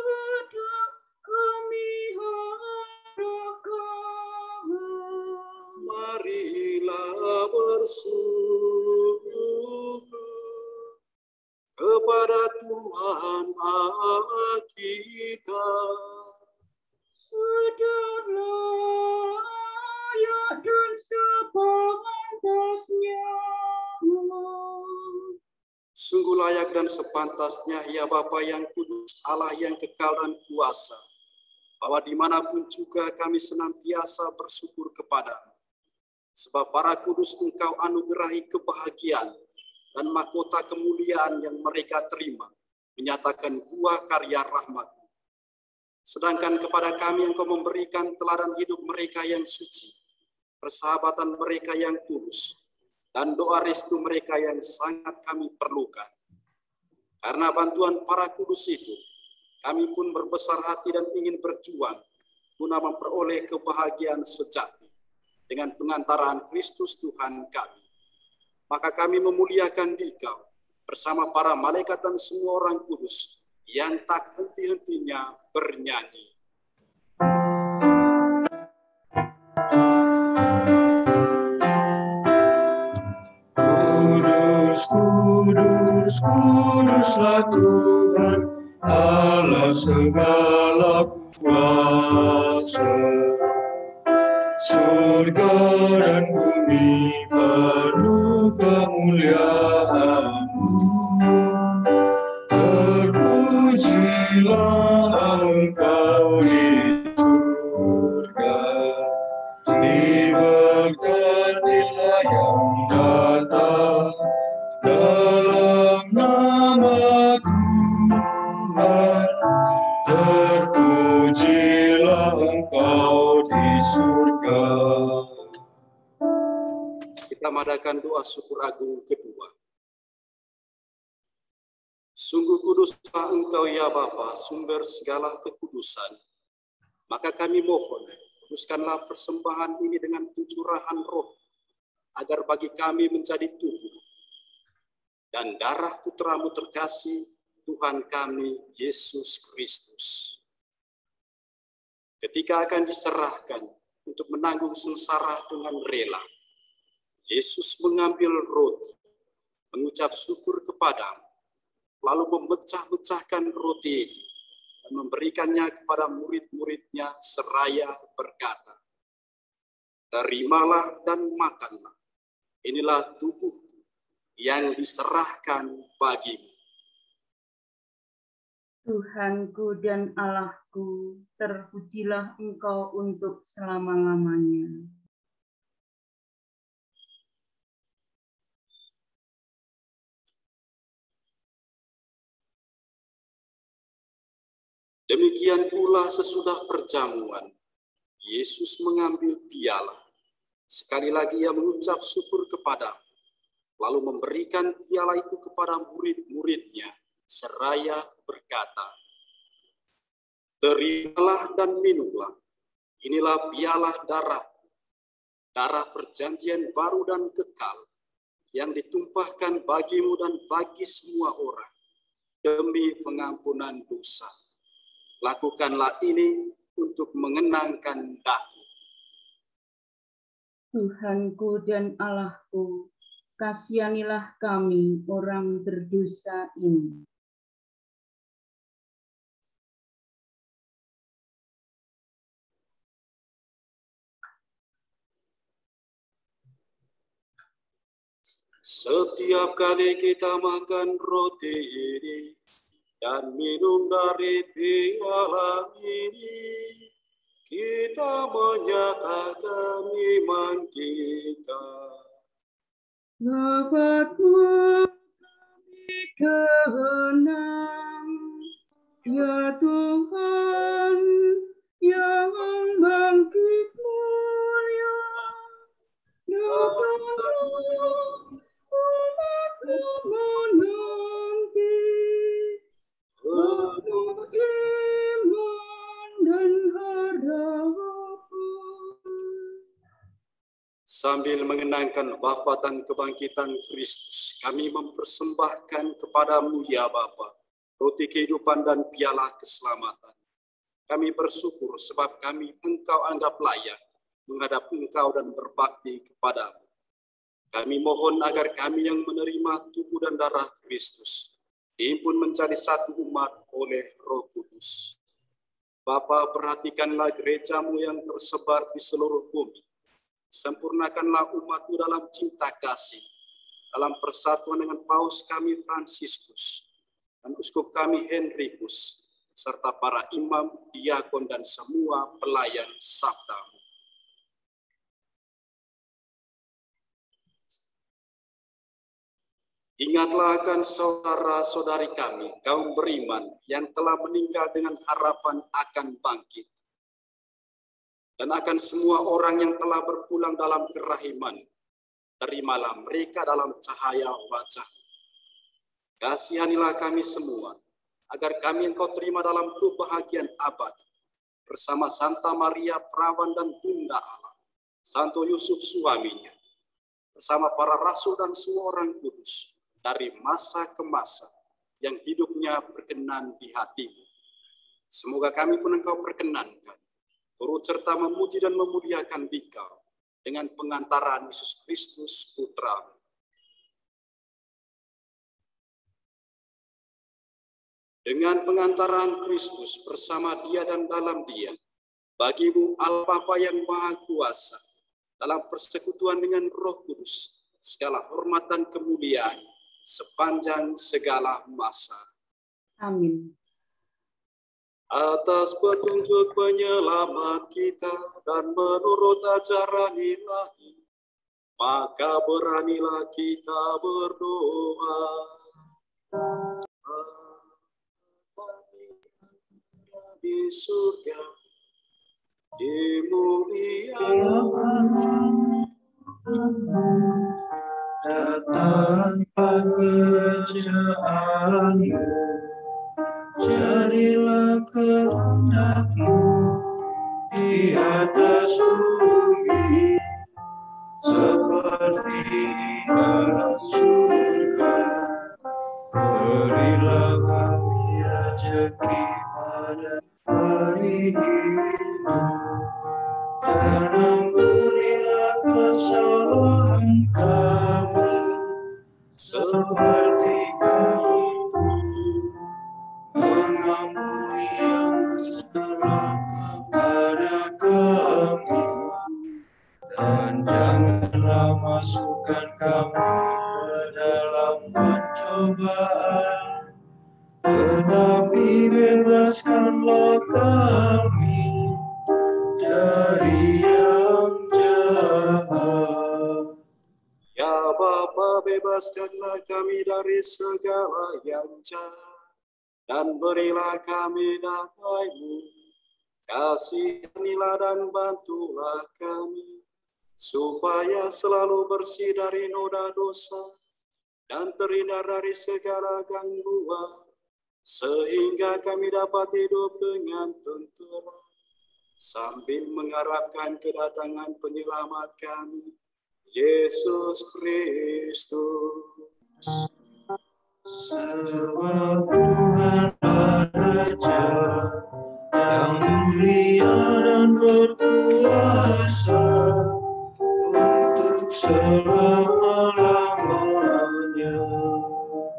kami harapkan. Marilah bersyukur kepada Tuhan Allah kita. Sudahlah layak dan sepantasnya. Sungguh layak dan sepantasnya, ya Bapa yang kudus, Allah yang kekal dan kuasa, bahwa dimanapun juga kami senantiasa bersyukur kepadamu. Sebab para kudus Engkau anugerahi kebahagiaan dan mahkota kemuliaan yang mereka terima, menyatakan buah karya rahmat. Sedangkan kepada kami Engkau memberikan teladan hidup mereka yang suci, persahabatan mereka yang tulus, dan doa restu mereka yang sangat kami perlukan. Karena bantuan para kudus itu, kami pun berbesar hati dan ingin berjuang guna memperoleh kebahagiaan sejati dengan pengantaran Kristus Tuhan kami. Maka kami memuliakan Dikau bersama para malaikat dan semua orang kudus yang tak henti-hentinya bernyanyi. Kudus, kudus, kuduslah Tuhan, Allah segala kuasa. Surga dan bumi penuh kemuliaan-Mu. Terpujilah Engkau di surga, diberkatilah yang datang dalam nama Tuhan. Terpujilah Engkau di surga. Kita mengadakan doa syukur agung kedua. Sungguh kuduslah Engkau ya Bapa, sumber segala kekudusan. Maka kami mohon, kuduskanlah persembahan ini dengan pencurahan roh, agar bagi kami menjadi tubuh dan darah Putra-Mu terkasih, Tuhan kami, Yesus Kristus. Ketika akan diserahkan untuk menanggung sengsara dengan rela, Yesus mengambil roti, mengucap syukur kepadamu, lalu memecah-mecahkan roti itu dan memberikannya kepada murid-muridnya seraya berkata, "Terimalah dan makanlah, inilah tubuhku yang diserahkan bagimu." Tuhanku dan Allahku, terpujilah Engkau untuk selama-lamanya. Demikian pula sesudah perjamuan, Yesus mengambil piala. Sekali lagi ia mengucap syukur kepadamu, lalu memberikan piala itu kepada murid-muridnya, seraya berkata, "Terimalah dan minumlah, inilah piala darah perjanjian baru dan kekal, yang ditumpahkan bagimu dan bagi semua orang, demi pengampunan dosa. Lakukanlah ini untuk mengenangkan daku." Tuhanku dan Allahku, kasihanilah kami orang berdosa ini. Setiap kali kita makan roti ini dan minum dari piala ini, kita menyatakan iman kita. Bapa-Ku kami kehendak, ya Tuhan yang bangkit mulia, datanglah umat-Mu menanti, penuh iman dan harapan. Sambil mengenangkan wafat dan kebangkitan Kristus, kami mempersembahkan kepadamu ya Bapa, roti kehidupan dan piala keselamatan. Kami bersyukur sebab kami Engkau anggap layak menghadap Engkau dan berbakti kepadamu. Kami mohon agar kami yang menerima tubuh dan darah Kristus dihimpun menjadi satu umat oleh Roh Kudus. Bapa, perhatikanlah gereja-Mu yang tersebar di seluruh bumi. Sempurnakanlah umat-Mu dalam cinta kasih, dalam persatuan dengan Paus kami Fransiskus dan Uskup kami Henrikus, serta para imam, diakon, dan semua pelayan sabda-Mu. Ingatlah akan saudara-saudari kami, kaum beriman yang telah meninggal dengan harapan akan bangkit. dan akan semua orang yang telah berpulang dalam kerahiman. Terimalah mereka dalam cahaya wajah. Kasihanilah kami semua, agar kami Engkau terima dalam kebahagiaan abadi, bersama Santa Maria Perawan dan Bunda Allah, Santo Yusuf suaminya, bersama para rasul dan semua orang kudus, dari masa ke masa, yang hidupnya berkenan di hatimu. Semoga kami pun Engkau perkenankan, turut serta memuji dan memuliakan Dikau, dengan pengantaran Yesus Kristus Putra. Dengan pengantaran Kristus bersama Dia dan dalam Dia, bagimu Allah Bapa yang Maha Kuasa, dalam persekutuan dengan Roh Kudus, segala hormat dan kemuliaan sepanjang segala masa. Amin. Atas petunjuk penyelamat kita dan menurut ajaran ilahi, maka beranilah kita berdoa. Di surga, dimuliakan, datanglah kerajaanmu, jadilah kehendak-Mu di atas bumi seperti di dalam surga. Berilah kami rezeki pada hari ini, dan ampunilah kesalahan kami, seperti kami mengampuni yang bersalah kepada kami. Dan janganlah masukkan kami ke dalam pencobaan, tetapi bebaskanlah kami dari yang jahat. Ya Bapa, bebaskanlah kami dari segala yang jahat, dan berilah kami damai-Mu. Kasihanilah dan bantulah kami, supaya selalu bersih dari noda dosa, dan terhindar dari segala gangguan, sehingga kami dapat hidup dengan tentera, sambil mengharapkan kedatangan penyelamat kami, Yesus Kristus. Sebab Tuhan Raja yang mulia dan berkuasa untuk selama-lamanya.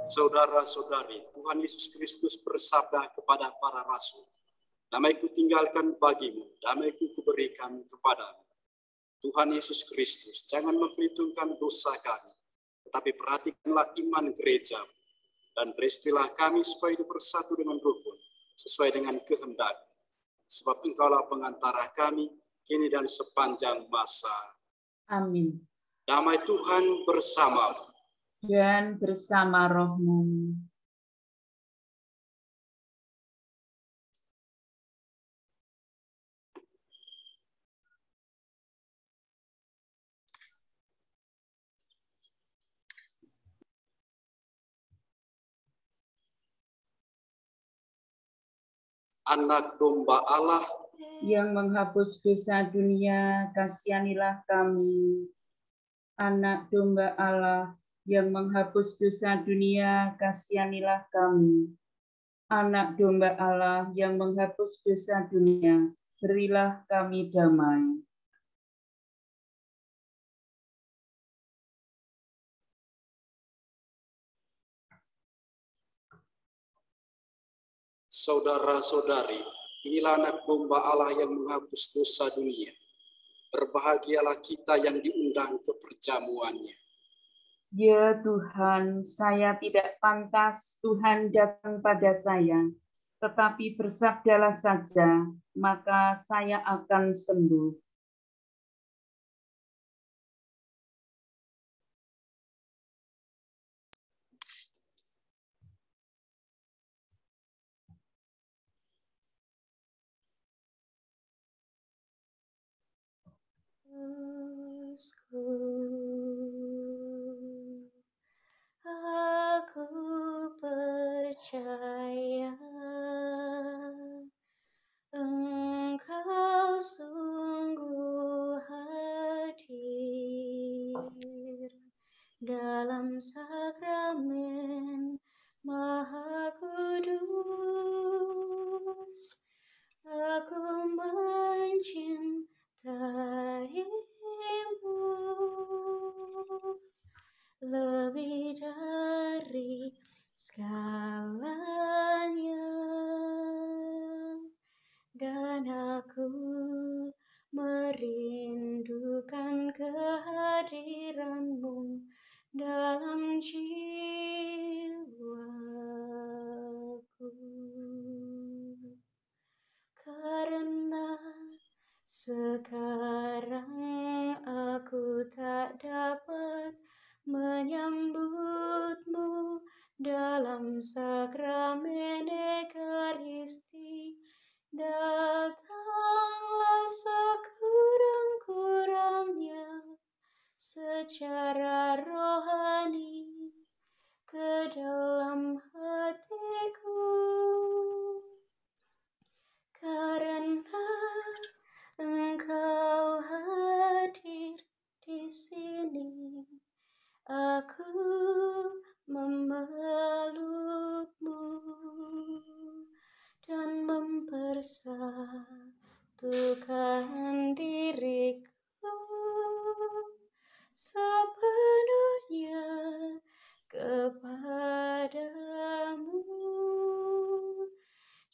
Saudara-saudari, Tuhan Yesus Kristus bersabda kepada para rasul, "Damai-Ku tinggalkan bagimu, damai-Ku kuberikan kepadamu." Tuhan Yesus Kristus, jangan memperhitungkan dosa kami, tetapi perhatikanlah iman gereja, dan beristilah kami supaya hidup bersatu dengan rukun, sesuai dengan kehendak. Sebab Engkaulah pengantara kami, kini dan sepanjang masa. Amin. Damai Tuhan bersamamu. Dan bersama rohmu. Anak domba Allah yang menghapus dosa dunia, kasihanilah kami. Anak domba Allah yang menghapus dosa dunia, kasihanilah kami. Anak domba Allah yang menghapus dosa dunia, berilah kami damai. Saudara-saudari, inilah anak domba Allah yang menghapus dosa dunia. Berbahagialah kita yang diundang ke perjamuannya. Ya Tuhan, saya tidak pantas Tuhan datang pada saya, tetapi bersabdalah saja, maka saya akan sembuh. Aku percaya Engkau sungguh hadir dalam sakramen Maha Kudus. Aku mencintaimu lebih dari segalanya, dan aku merindukan kehadiranmu dalam jiwaku. Karena sekarang aku tak dapat menyambutmu dalam sakramen Ekaristi, datanglah sekurang-kurangnya secara rohani ke dalam hatiku, karena Engkau hadir di sini. Aku memelukmu dan mempersatukan diriku sepenuhnya kepadamu.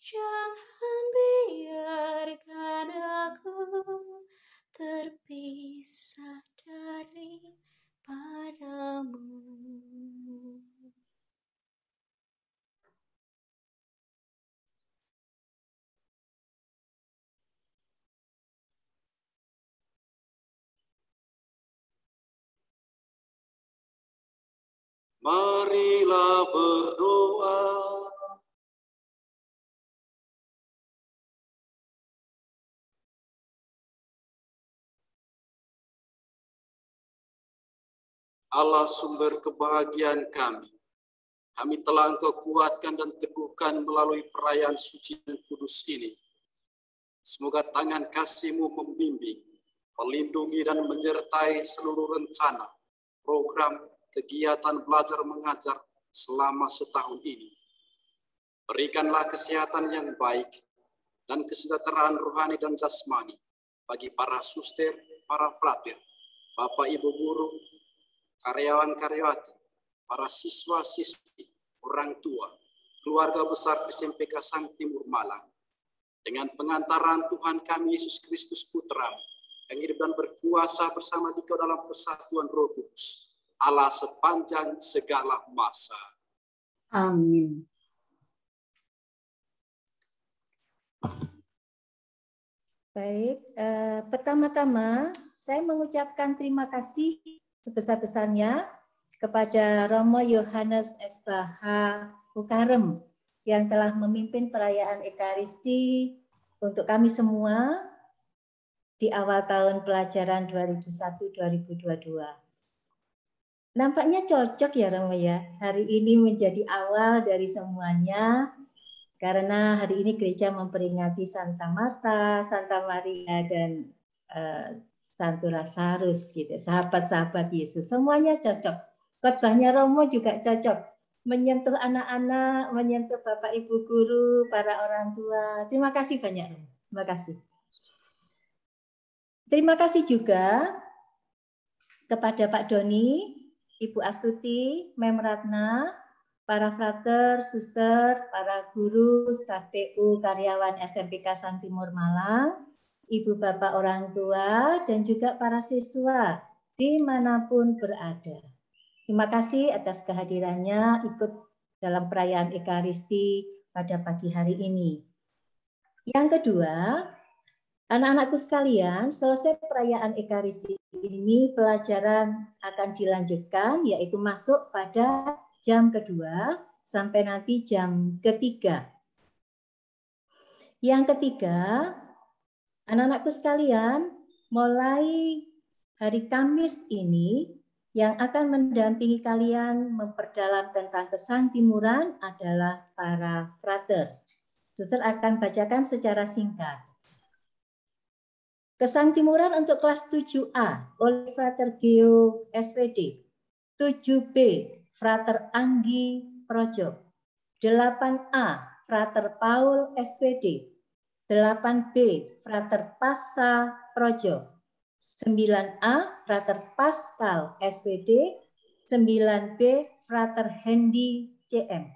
Jangan biarkan aku terpisah daripadamu. Marilah berdoa. Allah sumber kebahagiaan kami telah Engkau kuatkan dan teguhkan melalui perayaan suci dan kudus ini. Semoga tangan kasih-Mu membimbing, melindungi dan menyertai seluruh rencana, program, kegiatan belajar mengajar selama setahun ini. Berikanlah kesehatan yang baik dan kesejahteraan rohani dan jasmani bagi para suster, para frater, Bapak Ibu guru, karyawan-karyawati, para siswa-siswi, orang tua, keluarga besar SMPK Sang Timur Malang, dengan pengantaran Tuhan kami Yesus Kristus Putra, yang hidup dan berkuasa bersama Dikau dalam persatuan Roh Kudus, Allah sepanjang segala masa. Amin. Baik, pertama-tama saya mengucapkan terima kasih sebesar-besarnya kepada Romo Yohanes SBH Ukarem yang telah memimpin perayaan Ekaristi untuk kami semua di awal tahun pelajaran 2001-2022. Nampaknya cocok ya Romo ya, hari ini menjadi awal dari semuanya karena hari ini gereja memperingati Santa Marta, Santa Maria, dan Santo Lazarus gitu, sahabat-sahabat Yesus, semuanya cocok. Khotbahnya Romo juga cocok, menyentuh anak-anak, menyentuh Bapak Ibu guru, para orang tua. Terima kasih banyak Romo. Terima kasih. Terima kasih juga kepada Pak Doni, Ibu Astuti, Mem Ratna, para frater, suster, para guru, staf TU, karyawan SMPK Sang Timur Malang, Ibu Bapak orang tua, dan juga para siswa dimanapun berada. Terima kasih atas kehadirannya ikut dalam perayaan Ekaristi pada pagi hari ini. Yang kedua, anak-anakku sekalian, selesai perayaan Ekaristi ini pelajaran akan dilanjutkan, yaitu masuk pada jam kedua sampai nanti jam ketiga. Yang ketiga, anak-anakku sekalian, mulai hari Kamis ini yang akan mendampingi kalian memperdalam tentang kesantimuran adalah para frater. Suster akan bacakan secara singkat. Kesantimuran untuk kelas 7A oleh Frater Geo SWD, 7B Frater Anggi Projo, 8A Frater Paul SWD, 8B Frater Passa Projo, 9A Frater Pascal SWD, 9B Frater Hendy CM.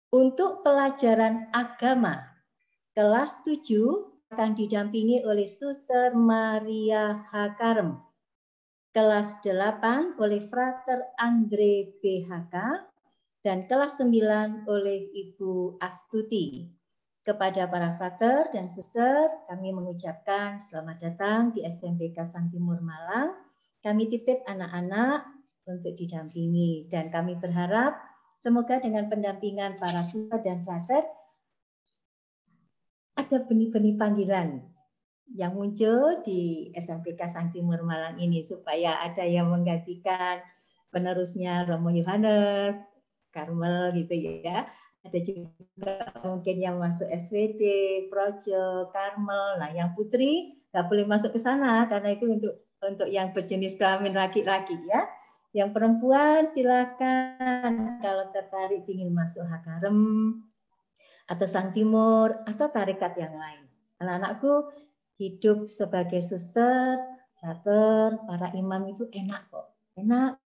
Untuk pelajaran agama kelas 7 akan didampingi oleh Suster Maria Hakarem. Kelas 8 oleh Frater Andre BHK dan kelas 9 oleh Ibu Astuti. Kepada para frater dan suster, kami mengucapkan selamat datang di SMPK Santimur Malang. Kami titip anak-anak untuk didampingi dan kami berharap semoga dengan pendampingan para suster dan frater ada benih-benih panggilan yang muncul di SMPK Santimur Malang ini supaya ada yang menggantikan penerusnya Romo Yohanes, Karmel gitu ya. Ada juga mungkin yang masuk SWD, Projo, Karmel. Nah, yang putri nggak boleh masuk ke sana karena itu untuk yang berjenis kelamin laki-laki ya. Yang perempuan silakan kalau tertarik ingin masuk Hakarem atau Santimur atau tarekat yang lain. Anak-anakku hidup sebagai suster, frater, para imam itu enak kok. Enak.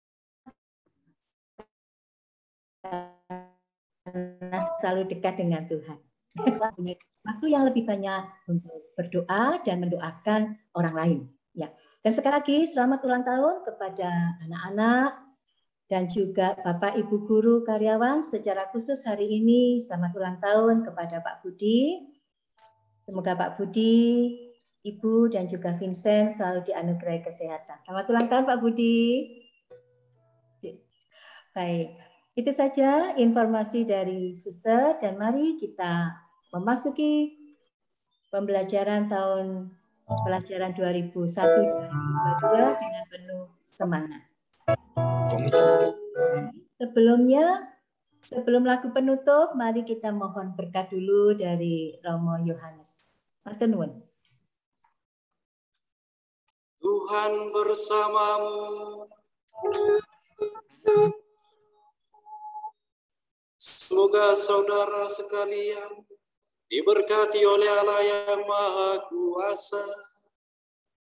Karena selalu dekat dengan Tuhan. Punya waktu yang lebih banyak untuk berdoa dan mendoakan orang lain. Ya. Dan sekali lagi selamat ulang tahun kepada anak-anak dan juga Bapak Ibu guru karyawan secara khusus hari ini selamat ulang tahun kepada Pak Budi. Semoga Pak Budi, Ibu dan juga Vincent selalu dianugerahi kesehatan. Selamat ulang tahun Pak Budi. Baik. Itu saja informasi dari suster dan mari kita memasuki pembelajaran tahun pelajaran 2001-2022 dengan penuh semangat. Sebelum lagu penutup, mari kita mohon berkat dulu dari Romo Yohanes. Matur nuwun. Tuhan bersamamu. Semoga saudara sekalian diberkati oleh Allah yang Maha Kuasa,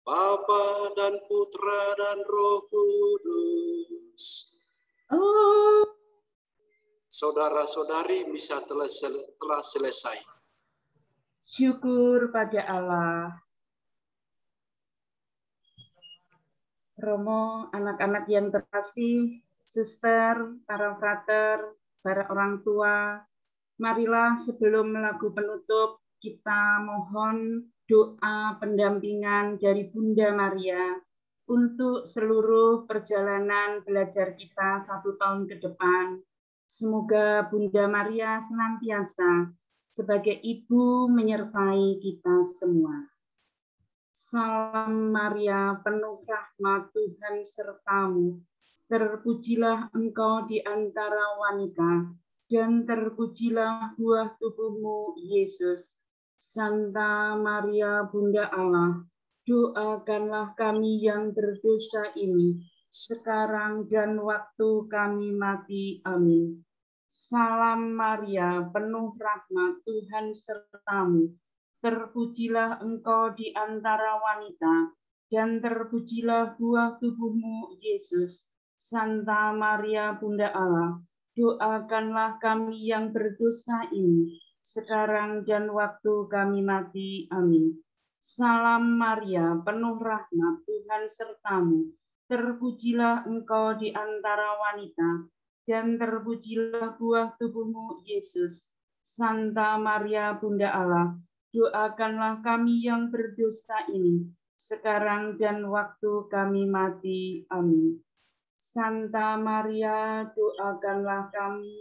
Bapa dan Putra dan Roh Kudus. Saudara-saudari, misa telah selesai. Syukur pada Allah. Romo, anak-anak yang terkasih, suster, para frater, para orang tua, marilah sebelum lagu penutup kita mohon doa pendampingan dari Bunda Maria untuk seluruh perjalanan belajar kita 1 tahun ke depan. Semoga Bunda Maria senantiasa sebagai ibu menyertai kita semua. Salam Maria, penuh rahmat Tuhan sertamu. Terpujilah engkau di antara wanita, dan terpujilah buah tubuhmu, Yesus. Santa Maria, Bunda Allah, doakanlah kami yang berdosa ini, sekarang dan waktu kami mati. Amin. Salam Maria, penuh rahmat Tuhan sertamu. Terpujilah engkau di antara wanita, dan terpujilah buah tubuhmu, Yesus. Santa Maria, Bunda Allah, doakanlah kami yang berdosa ini, sekarang dan waktu kami mati. Amin. Salam Maria, penuh rahmat Tuhan sertamu. Terpujilah engkau di antara wanita, dan terpujilah buah tubuhmu, Yesus. Santa Maria, Bunda Allah, doakanlah kami yang berdosa ini, sekarang dan waktu kami mati. Amin. Santa Maria, doakanlah kami.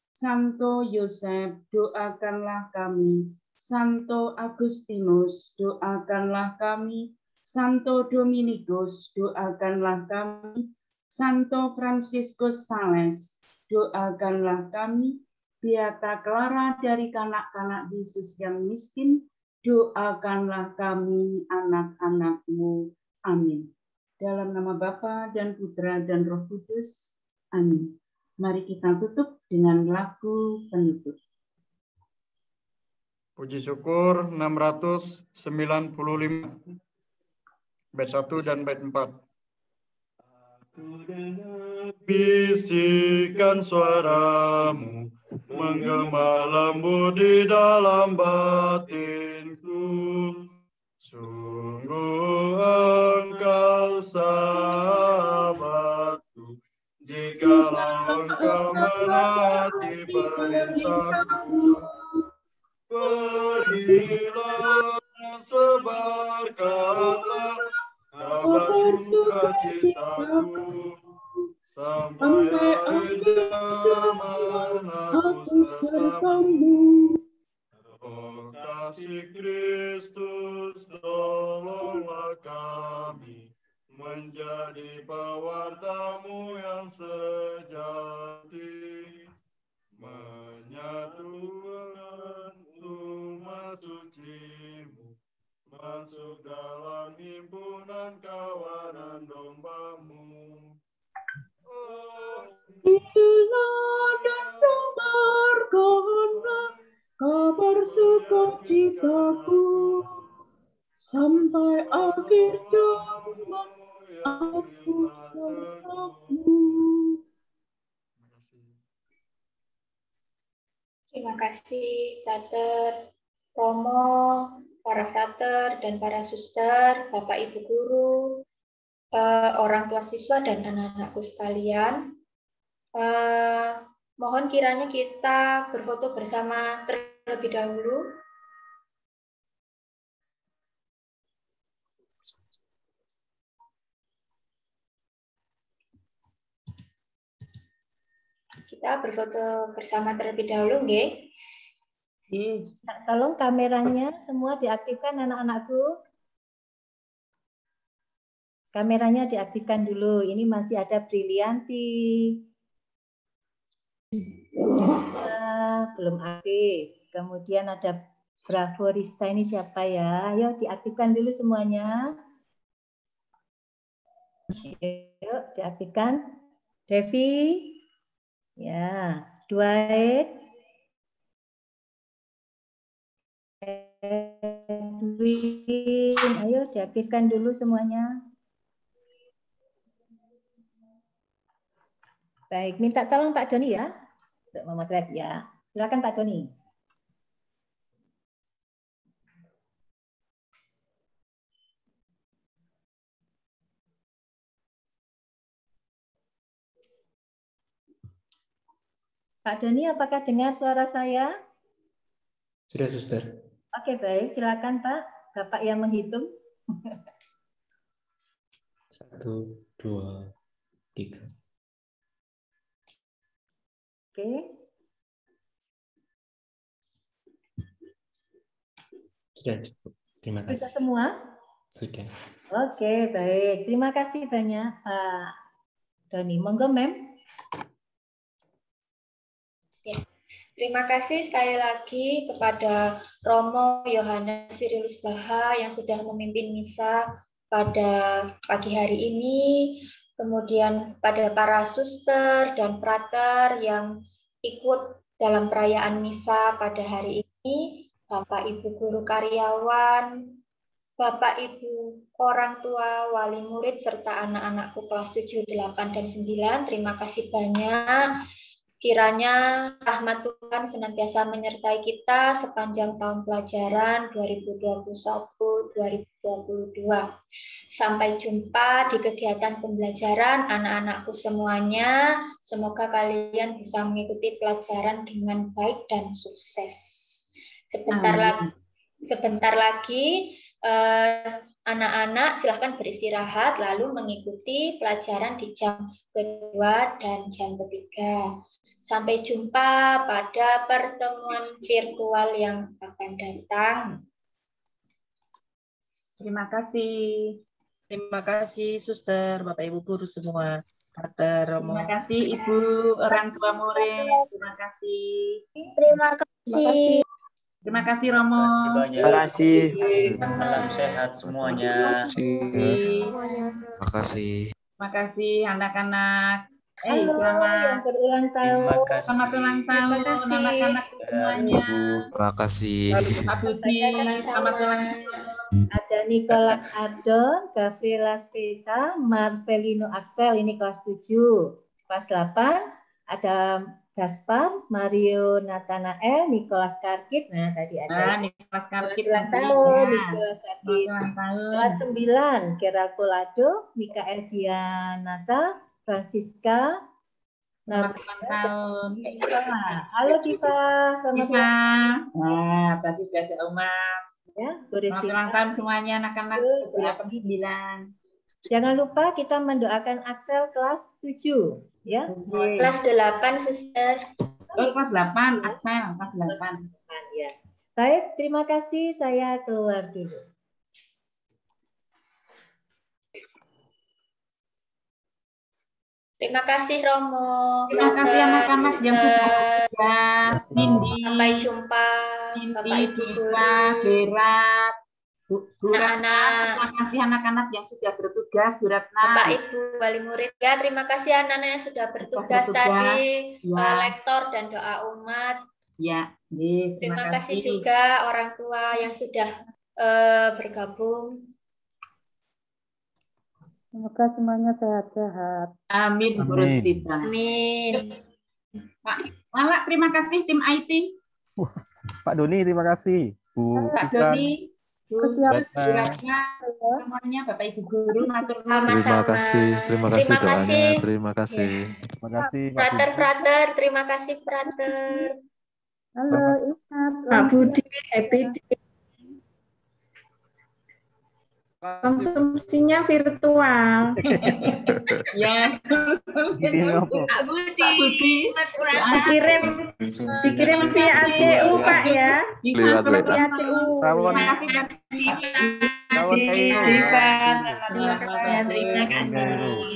Santo Yosef, doakanlah kami. Santo Agustinus, doakanlah kami. Santo Dominikus, doakanlah kami. Santo Fransiskus Sales, doakanlah kami. Beata Clara dari kanak-kanak Yesus yang miskin, doakanlah kami anak-anak-Mu. Amin. Dalam nama Bapa dan Putra dan Roh Kudus. Amin. Mari kita tutup dengan lagu penutup. Puji syukur 695. Bait 1 dan bait 4. Bisikan suaramu menggema lembut di dalam batinku. Sungguh engkau sahabatku, jikalau engkau menaati perintahku. Pergilah dan sebarkanlah kabar sukacitaku, sampai akhir zaman aku sertamu. Oh kasih Kristus, tolonglah kami menjadi pewartamu yang sejati, menyatukan umat suci-Mu, masuk dalam himpunan kawanan domba-Mu. Oh, dan sebarkanlah kabar sukacitaku, sampai akhir zaman aku sertamu. Terima kasih, Frater Romo, para frater dan para suster, Bapak Ibu guru, orang tua siswa dan anak-anakku sekalian. Mohon kiranya kita berfoto bersama terlebih dahulu. Kita berfoto bersama terlebih dahulu, nggih. Tolong kameranya semua diaktifkan, anak-anakku. Kameranya diaktifkan dulu. Ini masih ada Brilianti. Belum aktif. Kemudian ada Bravo Rista, ini siapa ya? Ayo diaktifkan dulu semuanya. Yuk diaktifkan. Devi. Ya, Dwight. Edwin, ayo diaktifkan dulu semuanya. Baik, minta tolong Pak Doni ya, untuk memotret ya. Silakan Pak Doni. Pak Doni, apakah dengar suara saya? Sudah, Suster. Oke, baik. Silakan Pak. Bapak yang menghitung. 1, 2, 3. Oke. Sudah cukup. Terima kasih. Sudah semua? Sudah. Oke, baik. Terima kasih banyak Pak Doni. Monggo, Mem. Ya. Terima kasih sekali lagi kepada Romo Yohanes Cyrillus Baha yang sudah memimpin misa pada pagi hari ini, kemudian pada para suster dan frater yang ikut dalam perayaan misa pada hari ini, Bapak Ibu guru karyawan, Bapak Ibu orang tua, wali murid, serta anak-anakku kelas 7, 8, dan 9, terima kasih banyak. Kiranya rahmat Tuhan senantiasa menyertai kita sepanjang tahun pelajaran 2021-2022. Sampai jumpa di kegiatan pembelajaran anak-anakku semuanya. Semoga kalian bisa mengikuti pelajaran dengan baik dan sukses. Sebentar lagi anak-anak silahkan beristirahat lalu mengikuti pelajaran di jam kedua dan jam ketiga. Sampai jumpa pada pertemuan virtual yang akan datang. Terima kasih. Terima kasih, Suster, Bapak Ibu guru semua. Frater Romo. Terima kasih Ibu orang tua murid. Terima kasih. Terima kasih. Terima kasih Romo. Terima kasih. Salam sehat semuanya. Terima kasih. Terima kasih anak-anak. Halo, yang berulang tahun. Selamat ulang tahun anak-anak semuanya. Terima kasih. Pak Budi, selamat ulang tahun. Ada Nicholas Ardon, Gavrila Sveta, Marvelino Axel, ini kelas 7. Kelas 8, ada Gaspar, Mario Nathanael, Nicholas Karkit. Nah, tadi ada. Nicholas Karkit. Ulang tahun, Nicholas Karkit. Kelas 9, Gerald Polado, Mikael Dianata, Francisca. Selamat ulang tahun. Halo Diva, selamat ulang tahun. Nah, tadi sudah ada Umar. Ya, selamat ulang tahun semuanya anak-anak. Jangan lupa kita mendoakan Axel kelas 7. Ya. Kelas 8, Suster. Kelas 8, Axel, kelas 8. Ya. Baik, terima kasih. Saya keluar dulu. Terima kasih Romo. Terima kasih anak-anak yang sudah bertugas. Nindi. Sampai jumpa. Nindi, Diva, Berat, anak-anak. Terima kasih anak-anak yang sudah bertugas. Bu Ratna. Bapak Ibu wali murid ya. Terima kasih anak-anak yang sudah bertugas tadi. Ya. Lektor dan doa umat. Ya. Terima kasih juga orang tua yang sudah bergabung. Semoga semuanya sehat-sehat. Amin. Amin. Pak Lala, terima kasih tim IT. Pak Doni, terima kasih. Bu Pak Doni, Bu Ratna, semuanya Bapak Ibu guru, matur nuwun. Terima kasih doanya. Terima kasih. Terima kasih. Frater, terima kasih Frater. Halo, Ingat. Pak Budi, happy day. Konsumsinya virtual. Ya, Pak Budi, dikirim via ACU Pak ya. Lewat WA. Via ACU. Terima kasih.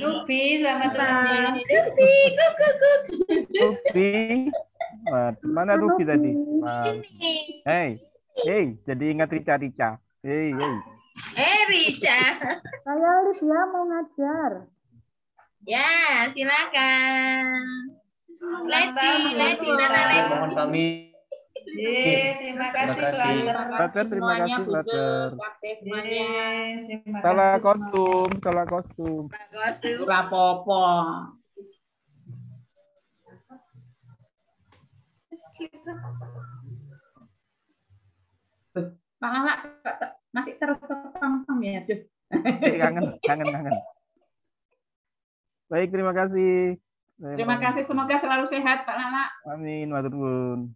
Ruby, selamat ulang Ruby, mana Ruby tadi? Hey, jadi ingat Rica. Hey. Rica. Saya Lydia mau ngajar. Ya, silakan. Leti, mana Leti? Mohon kami. Terima kasih. Frater, terima kasih, Frater. Salah kostum. Rapopo. Pak Lala, masih terus terpang ya, Duh. Kangen. Baik, terima kasih. Terima kasih, semoga selalu sehat, Pak Lala. Amin, matur nuwun.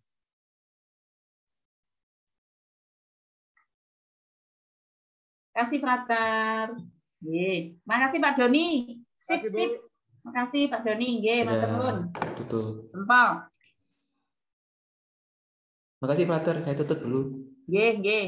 Kasih Frater. Nggih. Makasih Pak Doni. Sip. Makasih Pak Doni, nggih, matur nuwun. Tutup. Empal. Makasih Frater, saya tutup dulu. Nggih.